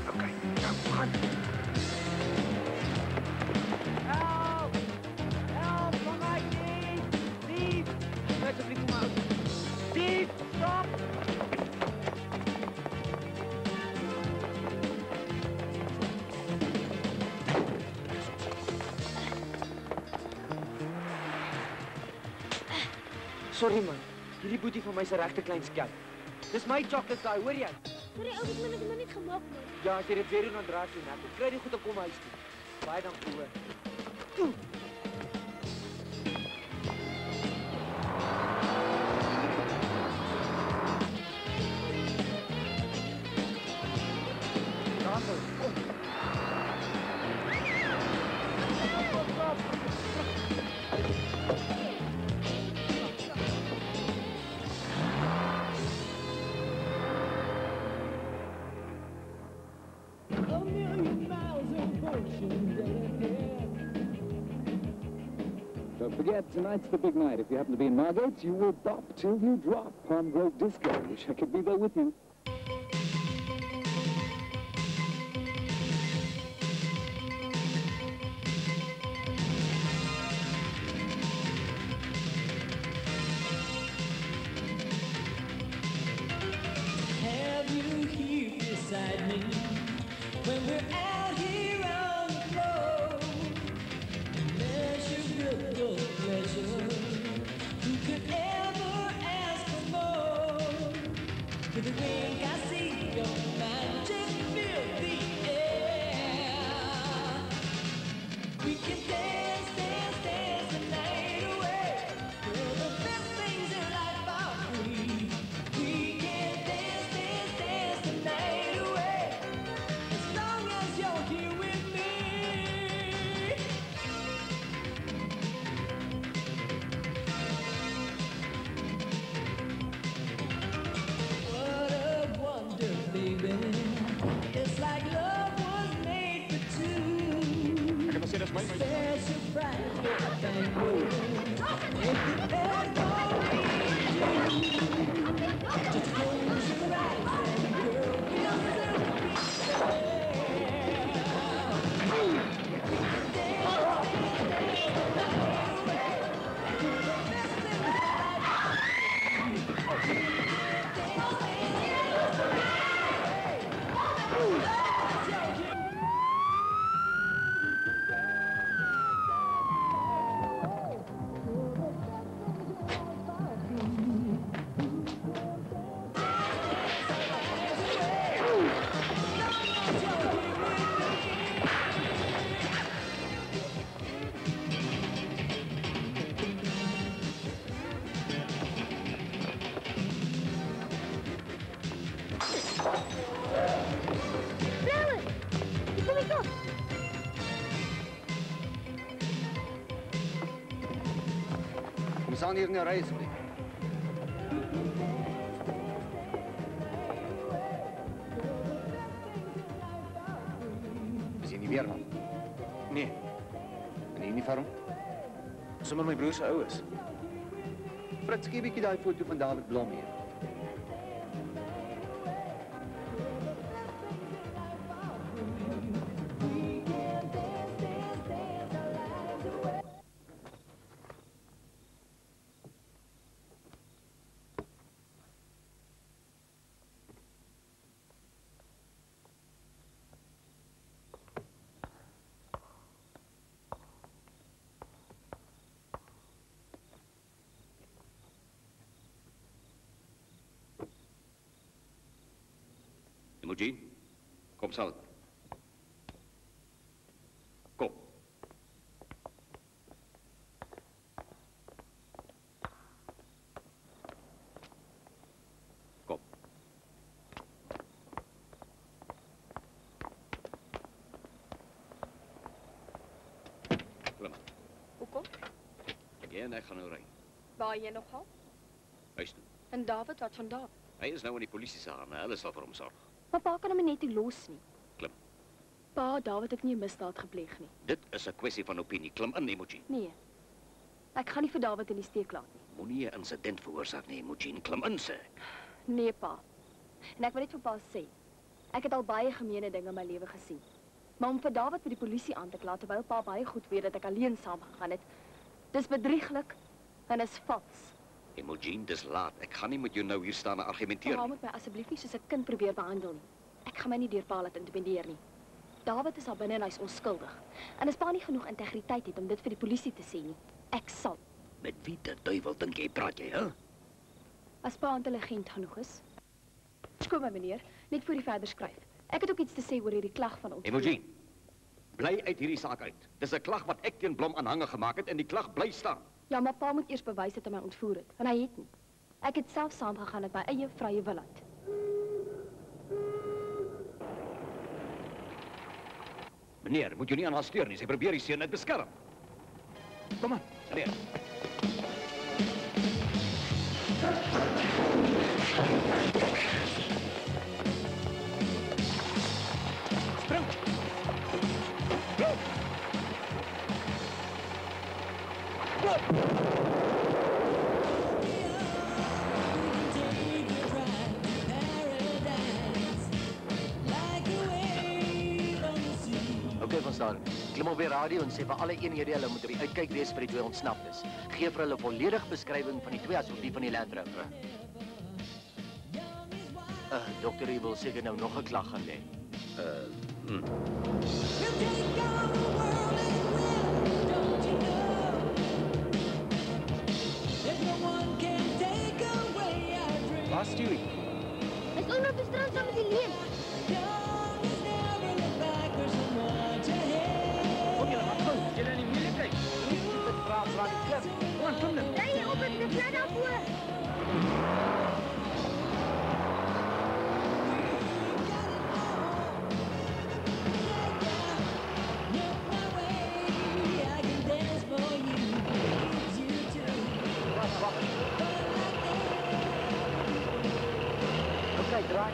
Okay, nou gaan. Help, van my dief! Dief! Asseblief kom uit. Dief, stop! Sorry man, hierdie boetie van my is 'n regte klein skelm. Dis my chocolate guy, hoor jy? Sorry, ou, ek het my net gemaak, man. Ja, ek het dit weer doen aan draad toe, net. Ek kry die goed op kom huis toe. Baie dankie hoor. Daarso, kom. Don't forget, tonight's the big night. If you happen to be in Margate, you will bop till you drop. Palm Grove Disco. Wish I could be there with you. Have you here beside me when we're out here on the floor? Measurable pleasure. Who could ever ask for more? With a wink, I see your magic fill the air. We can dance, dance, dance the night away. Girl, the best things in life are free. We can dance, dance, dance the night away. As long as you're here with me. What a wonder, baby. It's like love was made for two. Special Friday, I thank you. If there's no need to, just close your eyes and girl, we'll soon be Flower! Kom ek op? Kom staan hier in die ry asseblief. Is jy nie weer man? Nee. En die uniform? Sommer my broer se oues. Frits, gee 'n bietjie daai foto van David Blom hier. Imogen, kom saam. Kom. Kom. en ek gaan nou ry. Waar jy nogal? Huis toe. En David, wat van David? Hy is nou in die polisie se hande. Hulle sal vir hom sorg. Maar pa kan hom net nie los nie. Klim. Pa, David het nie 'n misdaad gepleeg nie. Dit is 'n kwessie van opinie. Klim in, Imogen. Nee. Ek gaan nie vir David in die steek laat nie. Moenie 'n insident veroorsaak nie, Imogen. Klim in, sê ek. Nee, pa. En ek wil net vir pa sê, ek het al baie gemeene dinge in my lewe gesien. Maar om vir David by die polisie aan te kla terwyl pa baie goed weet dat ek alleen saamgegaan het, dis bedrieglik en is vals. Imogen, dis laat. Ek gaan nie met jou nou hier staan en argumenteer Pa nie. moet my asseblief nie soos 'n kind probeer behandel nie. Ek gaan my nie deur pa laat intimideer nie. David is daar binne en hy's onskuldig. En as pa nie genoeg integriteit het om dit vir die polisie te sê nie, ek sal. Met wie die duiwel dink jy praat jy, hè? As pa intelligent genoeg is. Kom maar meneer, net voor jy verder skryf. Ek het ook iets te sê oor hierdie klag van ons. Imogen, bly uit hierdie saak uit. Dis 'n klag wat ek teen Blom aanhange gemaak het en die klag bly staan. Ja, maar pa moet eers bewys dat hy my ontvoer het, en hy het nie. Ek het self saamgegaan met my eie vrye wil uit. Meneer, moet jy nie aan haar steur nie. Sy probeer die seun net beskerm. Kom aan, meneer. Spring! Loop! Loop! Oké, van staan. Klim op die radio en sê vir alle eenhede hulle moet op die uitkyk wees vir die twee ontsnap is. Geef vir hulle volledige beskrywing van die twee asook die van die Land Rover. Dokter, jy wil seker nou nog 'n klag gaan lê. Waar is Stewie? Hy's onder op die strand saam met die leeu. Kom julle, maar gou. Julle in die moeilikheid. Dit vra die klip. Kom aan, kom nou. Ry op en dis net daarvoor. Okay, draai.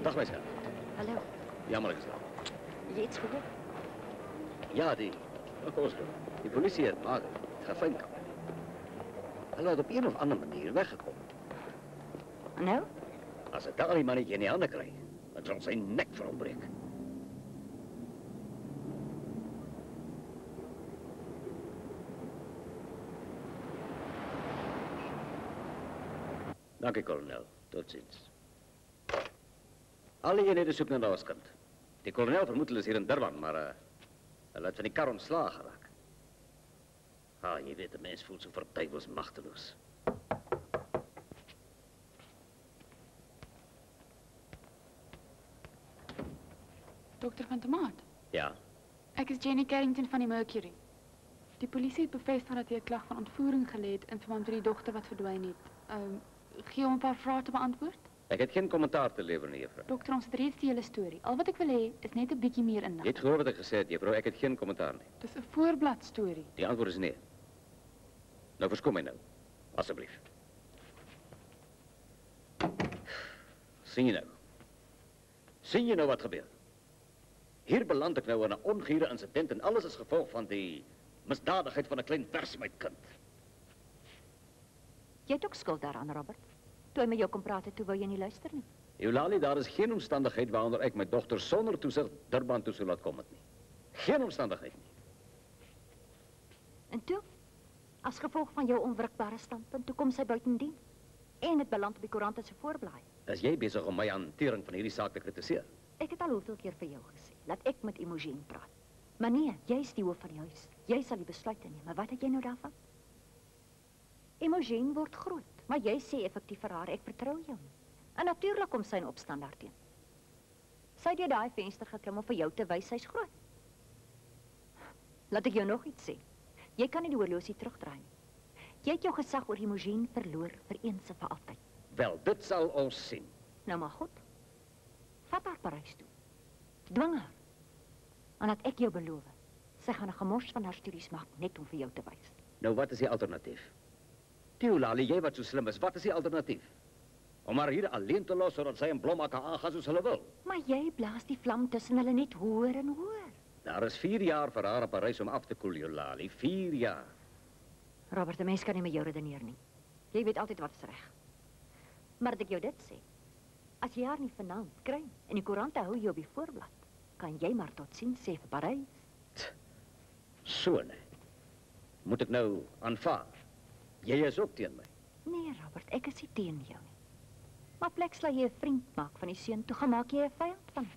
Dag, my skat. Hallo. Jammer ek is laat. Jy iets gehoor? Ja, kom ons doen. Die polisie het maar gefyn. Hulle het op een of ander manier weggekom. Nou? As ek daardie mannetjie in die hande kry, dan sal sy nek vir hom breek. Dankie, kolonel. Totsiens. Alle eenhede soek na ons kant. Die kolonel vermoed hulle is hier in Durban, maar hulle het van die kar ontslaag geraak. Ah, jy weet, 'n mens voel so verduivels magteloos. Dokter van Tomaat. Ja. Ek is Jenny Carrington van die Mercury. Die polisie het bevestig dat jy 'n klag van ontvoering gelê het in verband met die dogter wat verdwyn het. Gee hom 'n paar vrae te beantwoord? Ek het geen kommentaar te lewer nie, juffrou. Dokter, ons het reeds die hele storie. Al wat ek wil hê is net 'n bietjie meer Jy inligting. het gehoor wat ek gesê het, juffrou. Ek het geen kommentaar nie. Dis 'n voorblad storie. Die antwoord is nee. Nou verskom my nou. Asseblief. Sien jy nou? Sien jy nou wat gebeur? Hier beland ek nou in 'n ongeheure insident en alles is gevolg van die misdadigheid van 'n klein versmytkind. Jy het ook skuld daaraan, Robert. Toe hy met jou kom praat het, toe wou jy nie luister nie. Eulalie, daar is geen omstandigheid waaronder ek my dogter sonder toesig Durban toe sou laat kom het nie. Geen omstandigheid nie. En toe, as gevolg van jou onwrikbare standpunt, toe kom sy buitendien. En het beland op die koerant as 'n voorblaai. Is jy besig om my hantering van hierdie saak te kritiseer? Ek het al hoeveel keer vir jou gesê, laat ek met Imogen praat. Maar nee, jy is die hoof van die huis. Jy sal die besluite neem. Maar wat het jy nou daarvan? Imogen word groot, maar jy sê effektief vir haar, ek vertrou jou nie. En natuurlik kom sy in opstand daarteen. Sy het deur daai venster geklim om vir jou te wys sy's groot. Laat ek jou nog iets sê. Jy kan nie die horlosie terugdraai nie. Jy het jou gesag oor Imogen verloor vir eens en vir altyd. Wel, dit sal ons sien. Nou maar goed. Vat haar Parys toe. Dwing haar. En dat ek jou beloof, sy gaan 'n gemors van haar studies maak net om vir jou te wys. Nou, wat is die alternatief? Eulalie, jy wat so slim is, wat is die alternatief? Om haar hier alleen te los sodat sy en Blomma kan aangaan soos hulle wil. Maar jy blaas die vlam tussen hulle net hoër en hoër. Daar is 4 jaar vir haar in Parys om af te koel, Eulalie. 4 jaar. Robert, 'n mens kan nie met jou redeneer nie. Jy weet altyd wat is reg. Maar dat ek jou dit sê, as jy haar nie vanaand kry en die koerante hou jou op die voorblad, kan jy maar totsiens sê vir Parys. So nee. Moet ek nou aanvaar? Jy is ook teen my. Nee, Robert, ek is nie teen jou nie. Maar pleks laat jy 'n vriend maak van die seun, toe gaan maak jy 'n vyand van hom.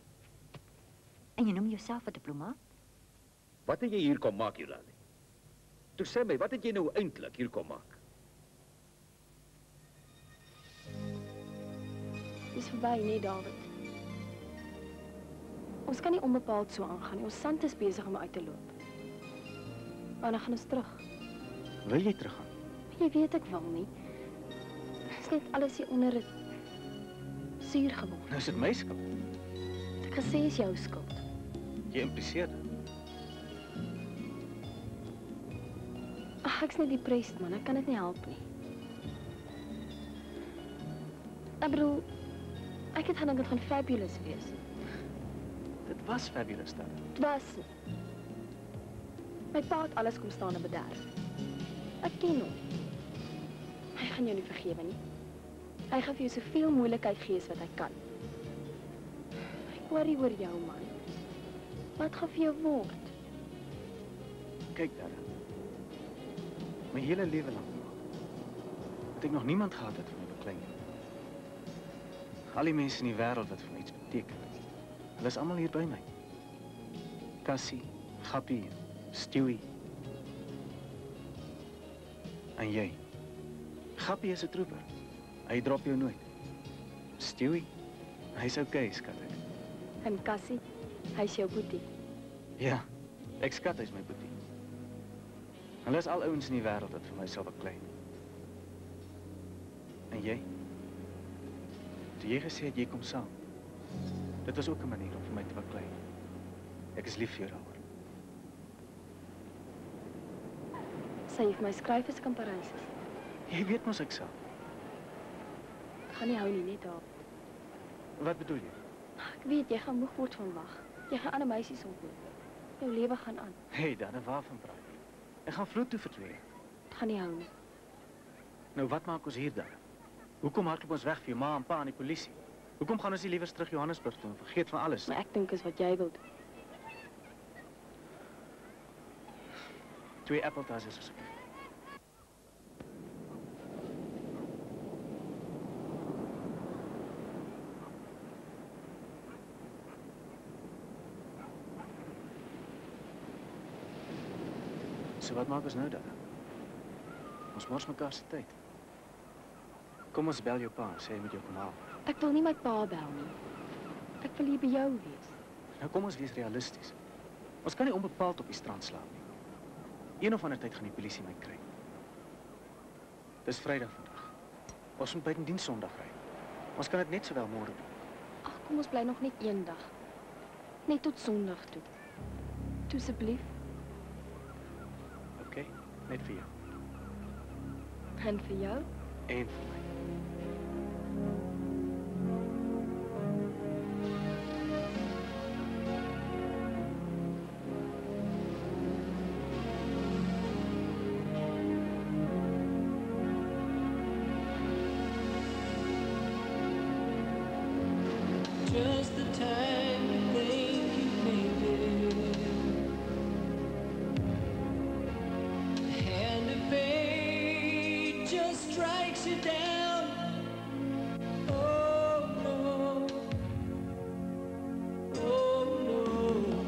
En jy noem jouself 'n diplomaat? Wat het jy hier kom maak, Eulalie? Toe sê my, wat het jy nou eintlik hier kom maak? Dis verby, nee, David. Ons kan nie onbepaald so aangaan nie. Ons sand is besig om uit te loop. Maar dan gaan ons terug. Wil jy teruggaan? Jy weet ek wil nie. Is net alles hier onder het suur geword. Nou is dit my skuld. Ek gesê is jou skuld. Jy impliseer dit. Ag, ek's net depressed, man. Ek kan dit nie help nie. Ek bedoel, ek het gedink dit gaan fabulous wees. Dit was fabulous dan. Dit was nie. My pa het alles kom staan en bederf. Ek ken hom. Hy gaan jou nie vergewe nie. Hy gaan vir jou soveel moeilikheid gee as wat hy kan. Ek worry oor jou, man. Wat gaan vir jou word? Kyk daar. My hele lewe lank het ek nog niemand gehad wat vir my beklei het. Al die mense in die wêreld wat vir my iets beteken. Hulle is almal hier by my. Cassie, Gappie, Stewie. En jy? Gappie is 'n troeper. Hy drop jou nooit. Stewie, hy's okay, skat ek. En Cassie, hy's jou boetie. Ja, ek skat hy's my boetie. Hulle is al ouens in die wêreld wat vir my sal beklei. En jy? Toe jy gesê het jy kom saam. Dit was ook 'n manier om vir my te beklei. Ek is lief vir jou daaroor. Sy het my skryf as ek in Parys is. Jy weet mos ek sal. Ek gaan nie hou nie, net daar. Wat bedoel jy? Ek weet, jy gaan moeg word van wag. Jy gaan ander meisies ontmoet. Jou lewe gaan aan. Hey, dan waarvan praat jy? Ek gaan vloed toe vir 2. Ek gaan nie hou nie. Nou, wat maak ons hier dan? Hoekom hardloop ons weg vir jou ma en pa en die polisie? Hoekom gaan ons nie liewer terug Johannesburg toe en vergeet van alles? Maar ek dink is wat jy wil doen. 2 appeltaarts asseblief. So wat maak ons nou dan? Ons mors mekaar se tyd. Kom ons bel jou pa en sê hy moet jou kom haal. Ek wil nie my pa bel nie. Ek wil hier by jou wees. Nou kom ons wees realisties. Ons kan nie onbepaald op die strand slaap nie. Een of ander tyd gaan die polisie my kry. Dis Vrydag vandag. Ons moet buitendien Sondag ry. Ons kan dit net sowel môre doen. Ag, kom ons bly nog net een dag. Net tot Sondag toe. Toe asseblief. OK, net vir jou. En vir jou? En vir my. Just the time you think you made it. The hand of fate just strikes you down. Oh no. Oh no.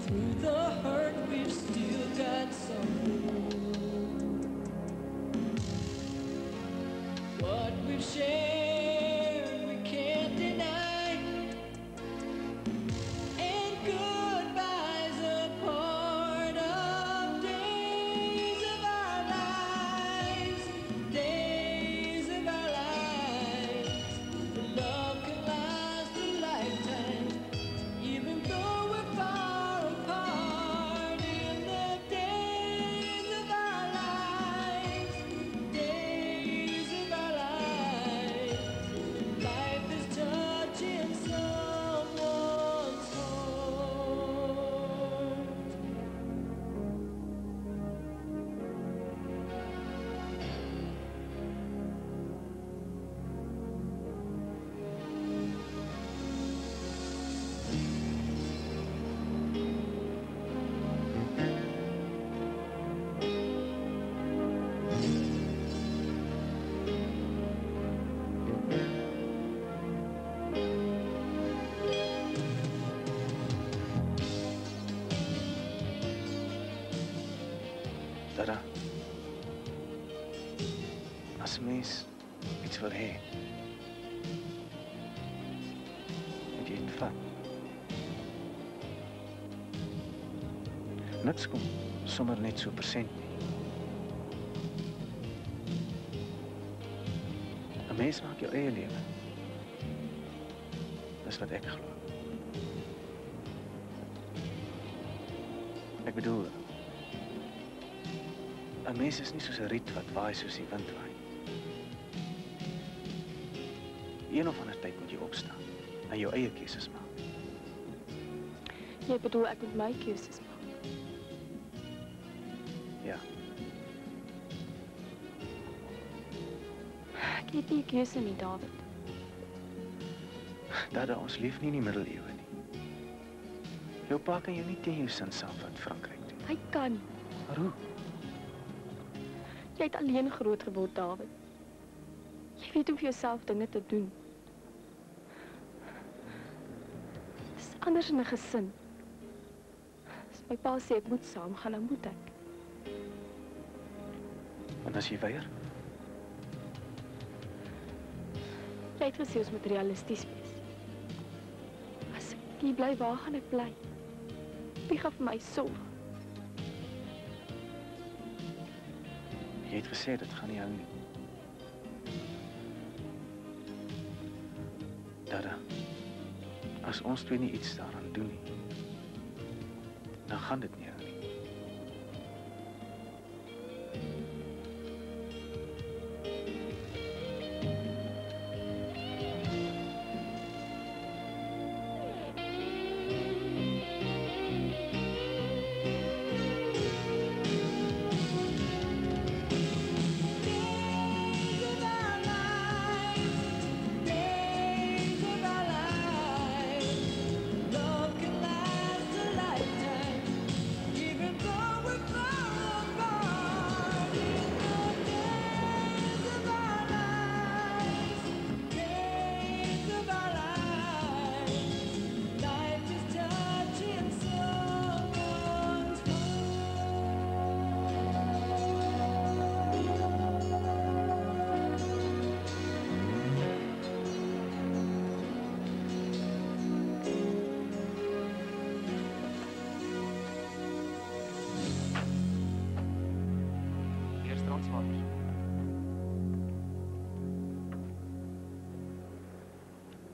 Through the hurt we've still got something. What we've shared, we can't deny. And goodbye's a part of days of our lives. Days of our lives. Love can last a lifetime, even though we're far apart. In the days of our lives. Days of our lives. Life is touching someone's heart. Dada, as mens iets wil hê, moet jy dit vat. Niks kom sommer net so persent nie. 'n Mens maak jou eie lewe. Dis wat ek glo. Ek bedoel, 'n mens is nie soos 'n riet wat waai soos die wind waai. Een of ander tyd moet jy opstaan en jou eie keuses maak. Jy bedoel ek moet my keuses maak. Ja, Ek het nie 'n keuse nie, David. Dada, ons leef nie in die middeleeue nie. Jou pa kan jou nie teen jou sin saamvat Frankryk toe. Hy kan. Maar hoe? Jy het alleen groot geword, David. Jy weet hoe vir jouself dinge te doen. Dis anders in 'n gesin. As my pa sê ek moet saamgaan, dan moet ek. En as jy weier? Jy het gesê ons moet realisties wees. As ek hier bly, waar gaan ek bly? Wie gaan vir my sorg? Jy het gesê dit gaan nie hou nie. Dada, as ons twee nie iets daaraan doen nie, dan gaan dit nie hou nie. Love can last a lifetime.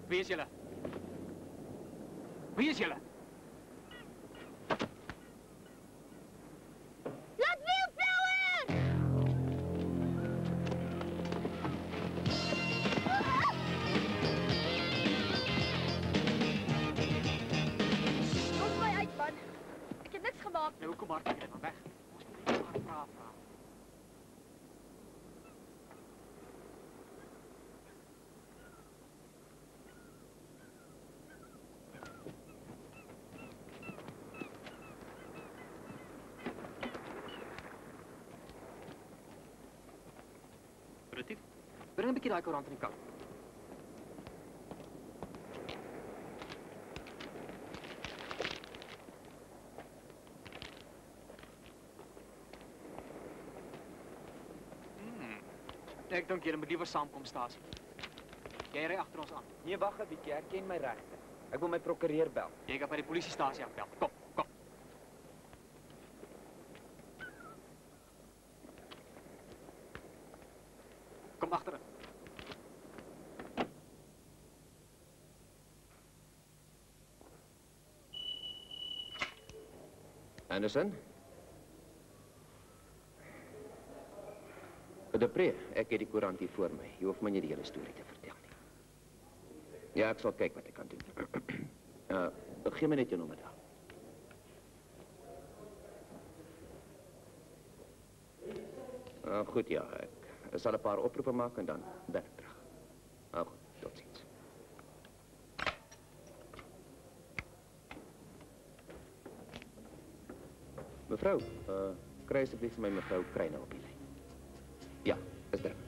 Wie is julle? Wie is julle? Laat Wildflower! Los my uit, man. Ek het niks gemaak. Nou, kom maar, ek maar weg. Ons moet nie maar vra. Retief, bring 'n bietjie daai koerant in die kar. Ek dink julle moet liewer saamkom, stasie. Jy ry agter ons aan. Nee, wag 'n bietjie, ek ken my regte. Ek wil my prokureur bel. Jy gaan by die polisiestasie afbel. Kom, kom. Kom agterin. Anderson? Depree, ek het die koerant hier voor my. Jy hoef my nie die hele storie te vertel nie. Ja, ek sal kyk wat ek kan doen. Gee my net jou nommer daar. Goed, ja, ek sal 'n paar oproepe maak en dan bel ek terug. Goed, totsiens. Mevrou, kry asseblief vir my mevrou Kruine op die lyn. Ja, is dringend.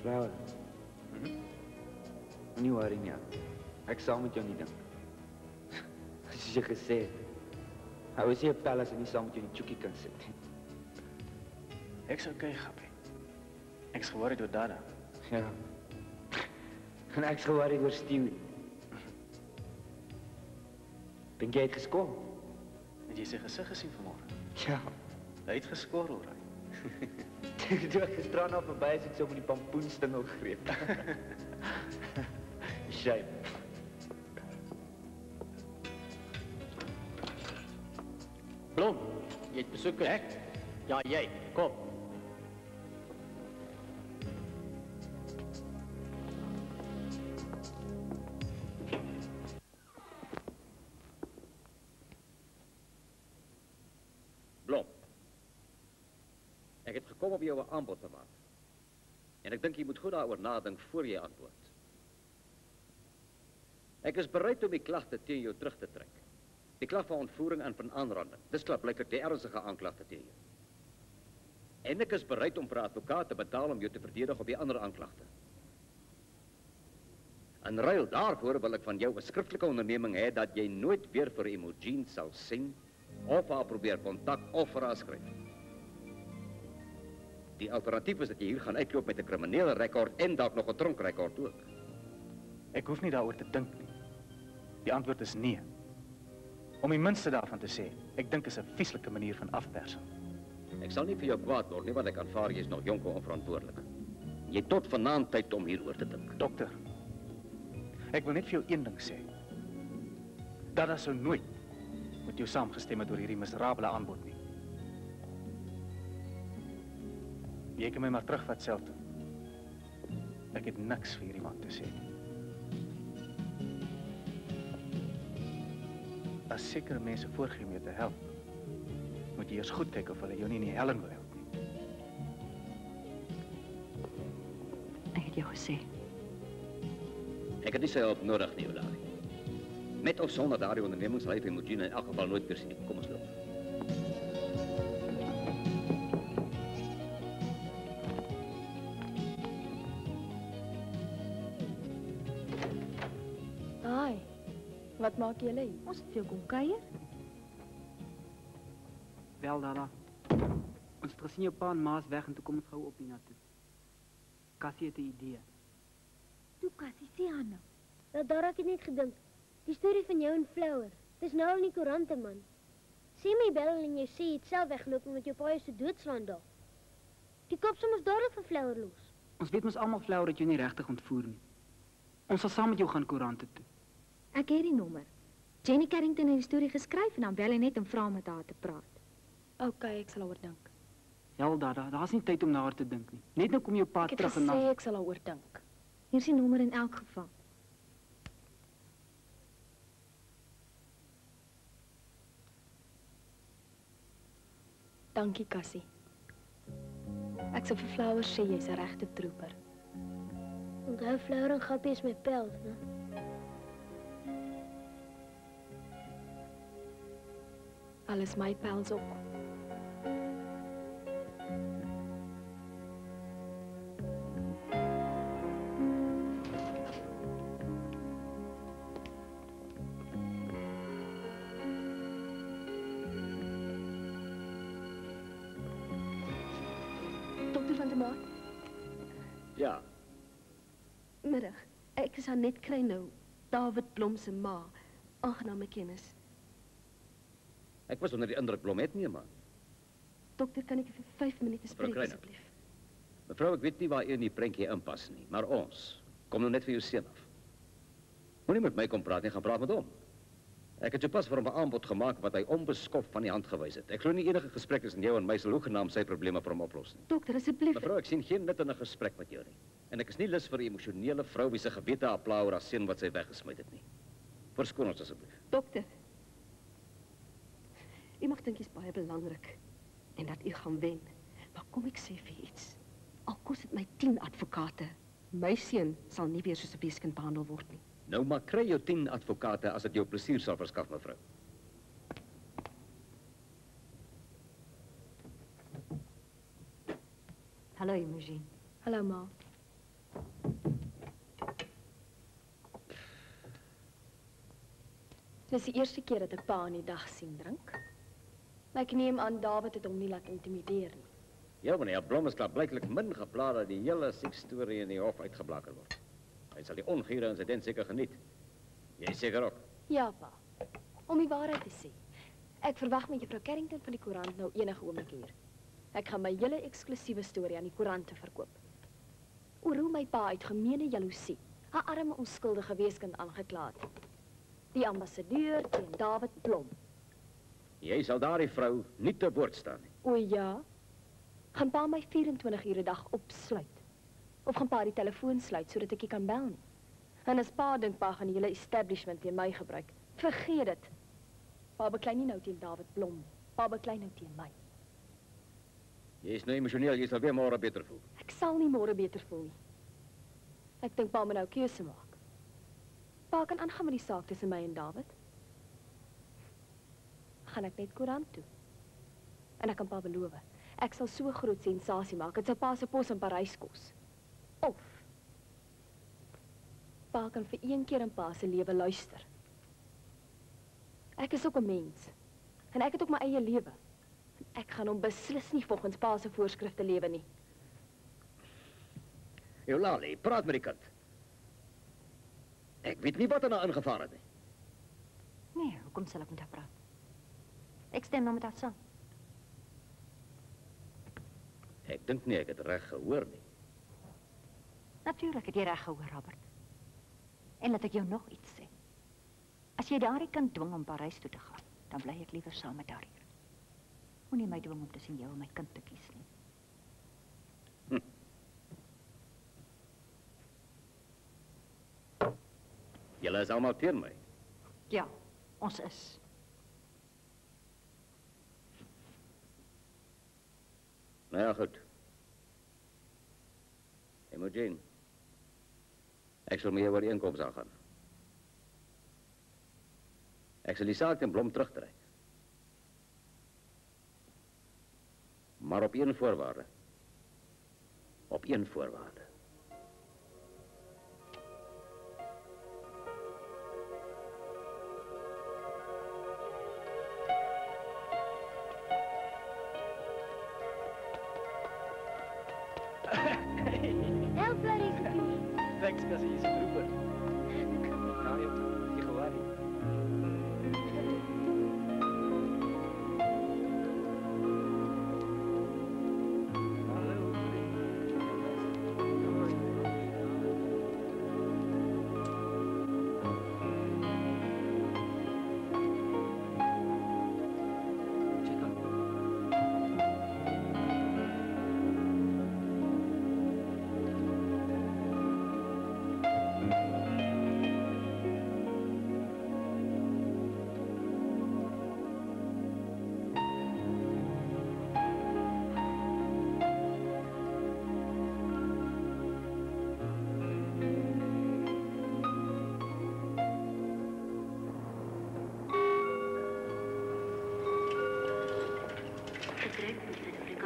Flower. Nie worry nie. Ek sal met jou nie dink. Soos jy gesê het. Hou as jy 'n pel as jy nie saam met jou in die chookie kan sit nie. Ek's okay, Gappie. Ek's geworried oor Dada. Ja. En ek's geworried oor Stewie. Dink jy het geskor? Het jy sy gesig gesien vanmôre? Ja. Hy het geskor, hoor. Toe ek gisteraan af verby is, het so met die pampoenstingel gegreep. Shame. Blom, jy het besoek ek? Ja, jy. Kom. Blom. Ek het gekom om jou 'n aanbod te maak. En ek dink jy moet goed daaroor nadink voor jy antwoord. Ek is bereid om die klagte teen jou terug te trek. Die klag van ontvoering en van aanranding. Dis klaarblyklik die ernstige aanklagte teen jou. En ek is bereid om vir 'n advokaat te betaal om jou te verdedig op die ander aanklagte. In ruil daarvoor wil ek van jou 'n skriftelike onderneming hê dat jy nooit weer vir Imogen sal sien of haar probeer kontak of vir haar skryf. Die alternatief is dat jy hier gaan uitloop met 'n kriminele rekord en dalk nog 'n tronkrekord ook. Ek hoef nie daaroor te dink nie. Die antwoord is nee. Om die minste daarvan te sê, ek dink is 'n vieslike manier van afpersing. Ek sal nie vir jou kwaad word nie, want ek aanvaar jy is nog jonk en onverantwoordelik. Jy het tot vanaand tyd om hieroor te dink. Dokter, ek wil net vir jou een ding sê. Dada sou nooit met jou saamgestem het oor hierdie miserabele aanbod nie. Jy kan my maar terugvat self toe. Ek het niks vir hierdie man te sê nie. As sekere mense voorgee om jou te help, moet jy eers goed kyk of hulle jou nie in die helling wil help nie. Ek het jou gesê. Ek het nie sy hulp nodig nie, Eulalie. Met of sonder daardie onderneming sal hy vir Imogen in elk geval nooit weer sien. Kom ons loop. Haai. Wat maak julle hier? Ons het veel kom kuier. Wel, Dada. Ons het gesien jou pa en ma's weg en toe kom ons gou op hiernatoe. Cassie het 'n idee. Toe Cassie, sê aan nou. Dat daar ek het net gedink. Die storie van jou en Flower. Dis nou al in die koerante, man. Sê my bel en jy sê jy het self weggeloop omdat jou pa jou so doodslaan daar. Die kop sommer dadelik vir Flower los. Ons weet mos almal Flower het jou nie regtig ontvoer nie. Ons sal saam met jou gaan koerante toe. Ek het die nommer. Jenny Carrington het die storie geskryf en dan bel hy net en vra om met haar te praat. OK, ek sal daaroor dink. Ja, daar's nie tyd om na haar te dink nie. Net nou kom jou pa terug en Ek ek sal daaroor dink. Hier is die nommer in elk geval. Dankie, Cassie. Ek sal vir Flower sê jy's 'n regte trooper. Onthou Flower en Gappie is my pels, né? Alles my pels ook. Dokter van der Maat, Ja, middag. Ek is Annette kry nou. David Blom se ma. Aangename kennis. ek was onder die indruk Blom het nie, man. Dokter, kan ek vir 5 minute Mevrou spreek Kreiner. asseblief? Mevrou, ek weet nie waar u in die prentjie inpas nie, maar ons kom nou net vir jou seun af. Moenie met my kom praat nie, gaan praat met hom. Ek het sopas vir hom 'n aanbod gemaak wat hy onbeskof van die hand gewys het. Ek glo nie enige gesprek tussen jou en my sal hoegenaamd sy probleme vir hom oplos nie. Dokter, asseblief. Mevrou, ek sien geen nut in 'n gesprek met jou nie. En ek is nie lus vir 'n emosionele vrou wie se gewete haar pla oor haar seun wat sy weggesmy het nie. Verskoon ons asseblief. Dokter. U mag dink dit is baie belangrik en dat u gaan wen. Maar kom ek sê vir iets. Al kos dit my 10 advokate, my seun sal nie weer soos 'n weeskind behandel word nie. Nou maar kry jou 10 advokate as dit jou plesier sal verskaf, mevrou. Hallo, Imogen. Hallo, ma. Dis die eerste keer dat ek pa aan die dag sien drink. Maar ek neem aan David het hom nie laat intimideer nie. Ja, meneer Blom is klaarblyklik min gepla dat die hele seksstorie in die hof uitgeblaker word. Hy sal die ongure insident seker geniet. Jy seker ook. Ja, pa. Om die waarheid te sê. Ek verwag met juffrou Carrington van die koerant nou enige oomblik hier. Ek gaan my hele eksklusiewe storie aan die koerante verkoop. Oor hoe my pa uit gemeene jaloesie 'n arme onskuldige weeskind aangekla het. Die ambassadeur teen David Blom. Jy sal daardie vrou nie te woord staan nie. O ja. Gaan pa my 24 ure 'n dag opsluit? Of gaan pa die telefoon sluit sodat ek nie kan bel nie? En as pa dink pa gaan die hele establishment teen my gebruik, vergeet dit. Pa beklei nie nou teen David Blom. Pa beklei nou teen my. Jy is nou emosioneel, jy sal weer môre beter voel. Ek sal nie môre beter voel nie. Ek dink pa moet nou 'n keuse maak. Pa kan aangaan met die saak tussen my en David. Gaan ek net koerant toe. En ek kan pa beloof, ek sal so 'n groot sensasie maak, dit sal pa se pos in Parys kos. Of pa kan vir een keer in pa se lewe luister. Ek is ook 'n mens. En ek het ook my eie lewe. En ek gaan hom beslis nie volgens pa se voorskrifte lewe nie. Eulalie, praat met die kind. Ek weet nie wat er nou ingevaar het nie. Nee, hoekom sal ek met haar praat? Ek stem nou met haar saam. Ek dink nie ek het reg gehoor nie. Natuurlik het jy reg gehoor, Robert. En laat ek jou nog iets sê. As jy daardie kind dwing om Parys toe te gaan, dan bly ek liewer saam met haar hier. Moenie my dwing om tussen jou en my kind te kies nie. Julle is almal teen my. Ja, ons is. Nou ja, goed. Imogen, ek sal met jou ooreenkoms aangaan. Ek sal die saak teen Blom terugtrek. Maar op een voorwaarde. Op een voorwaarde. Help, Larry. Thanks, Cassie, jy's 'n trooper. Nou, jy goed, jy gewoon nie.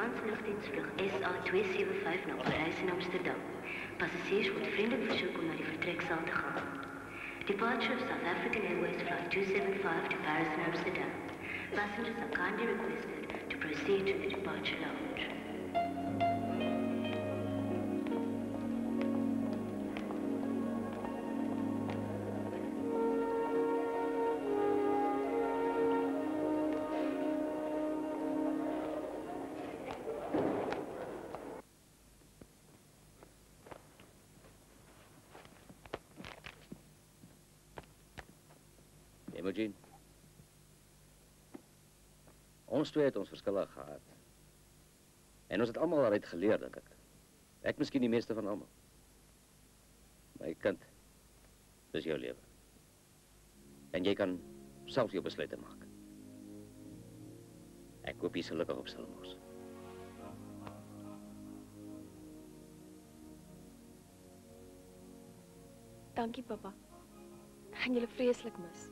Frans Lugdiensvlug SA275 na Parys en Amsterdam. Passasiers word vriendelik versoek om na die vertreksaal te gaan. Departure of South African Airways Flight 275 to Paris and Amsterdam. Passengers are kindly requested to proceed to the departure lounge. Imogen. Ons twee het ons verskille gehad. En ons het almal daaruit geleer, dink ek. Ek miskien die meeste van almal. My kind, dis jou lewe. En jy kan self jou besluite maak. Ek hoop jy sal gelukkig op Stellenbosch. Dankie, papa. Ek gaan julle vreeslik mis.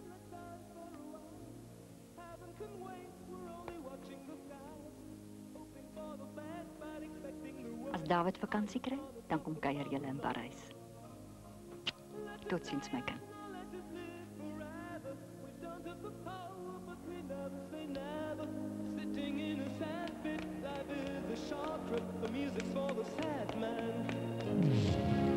As David vakansie kry, dan kom kuier julle in Parys. Totsiens, my kind. Sitting in a sad pit, life is a short trip, the music's for the sad man.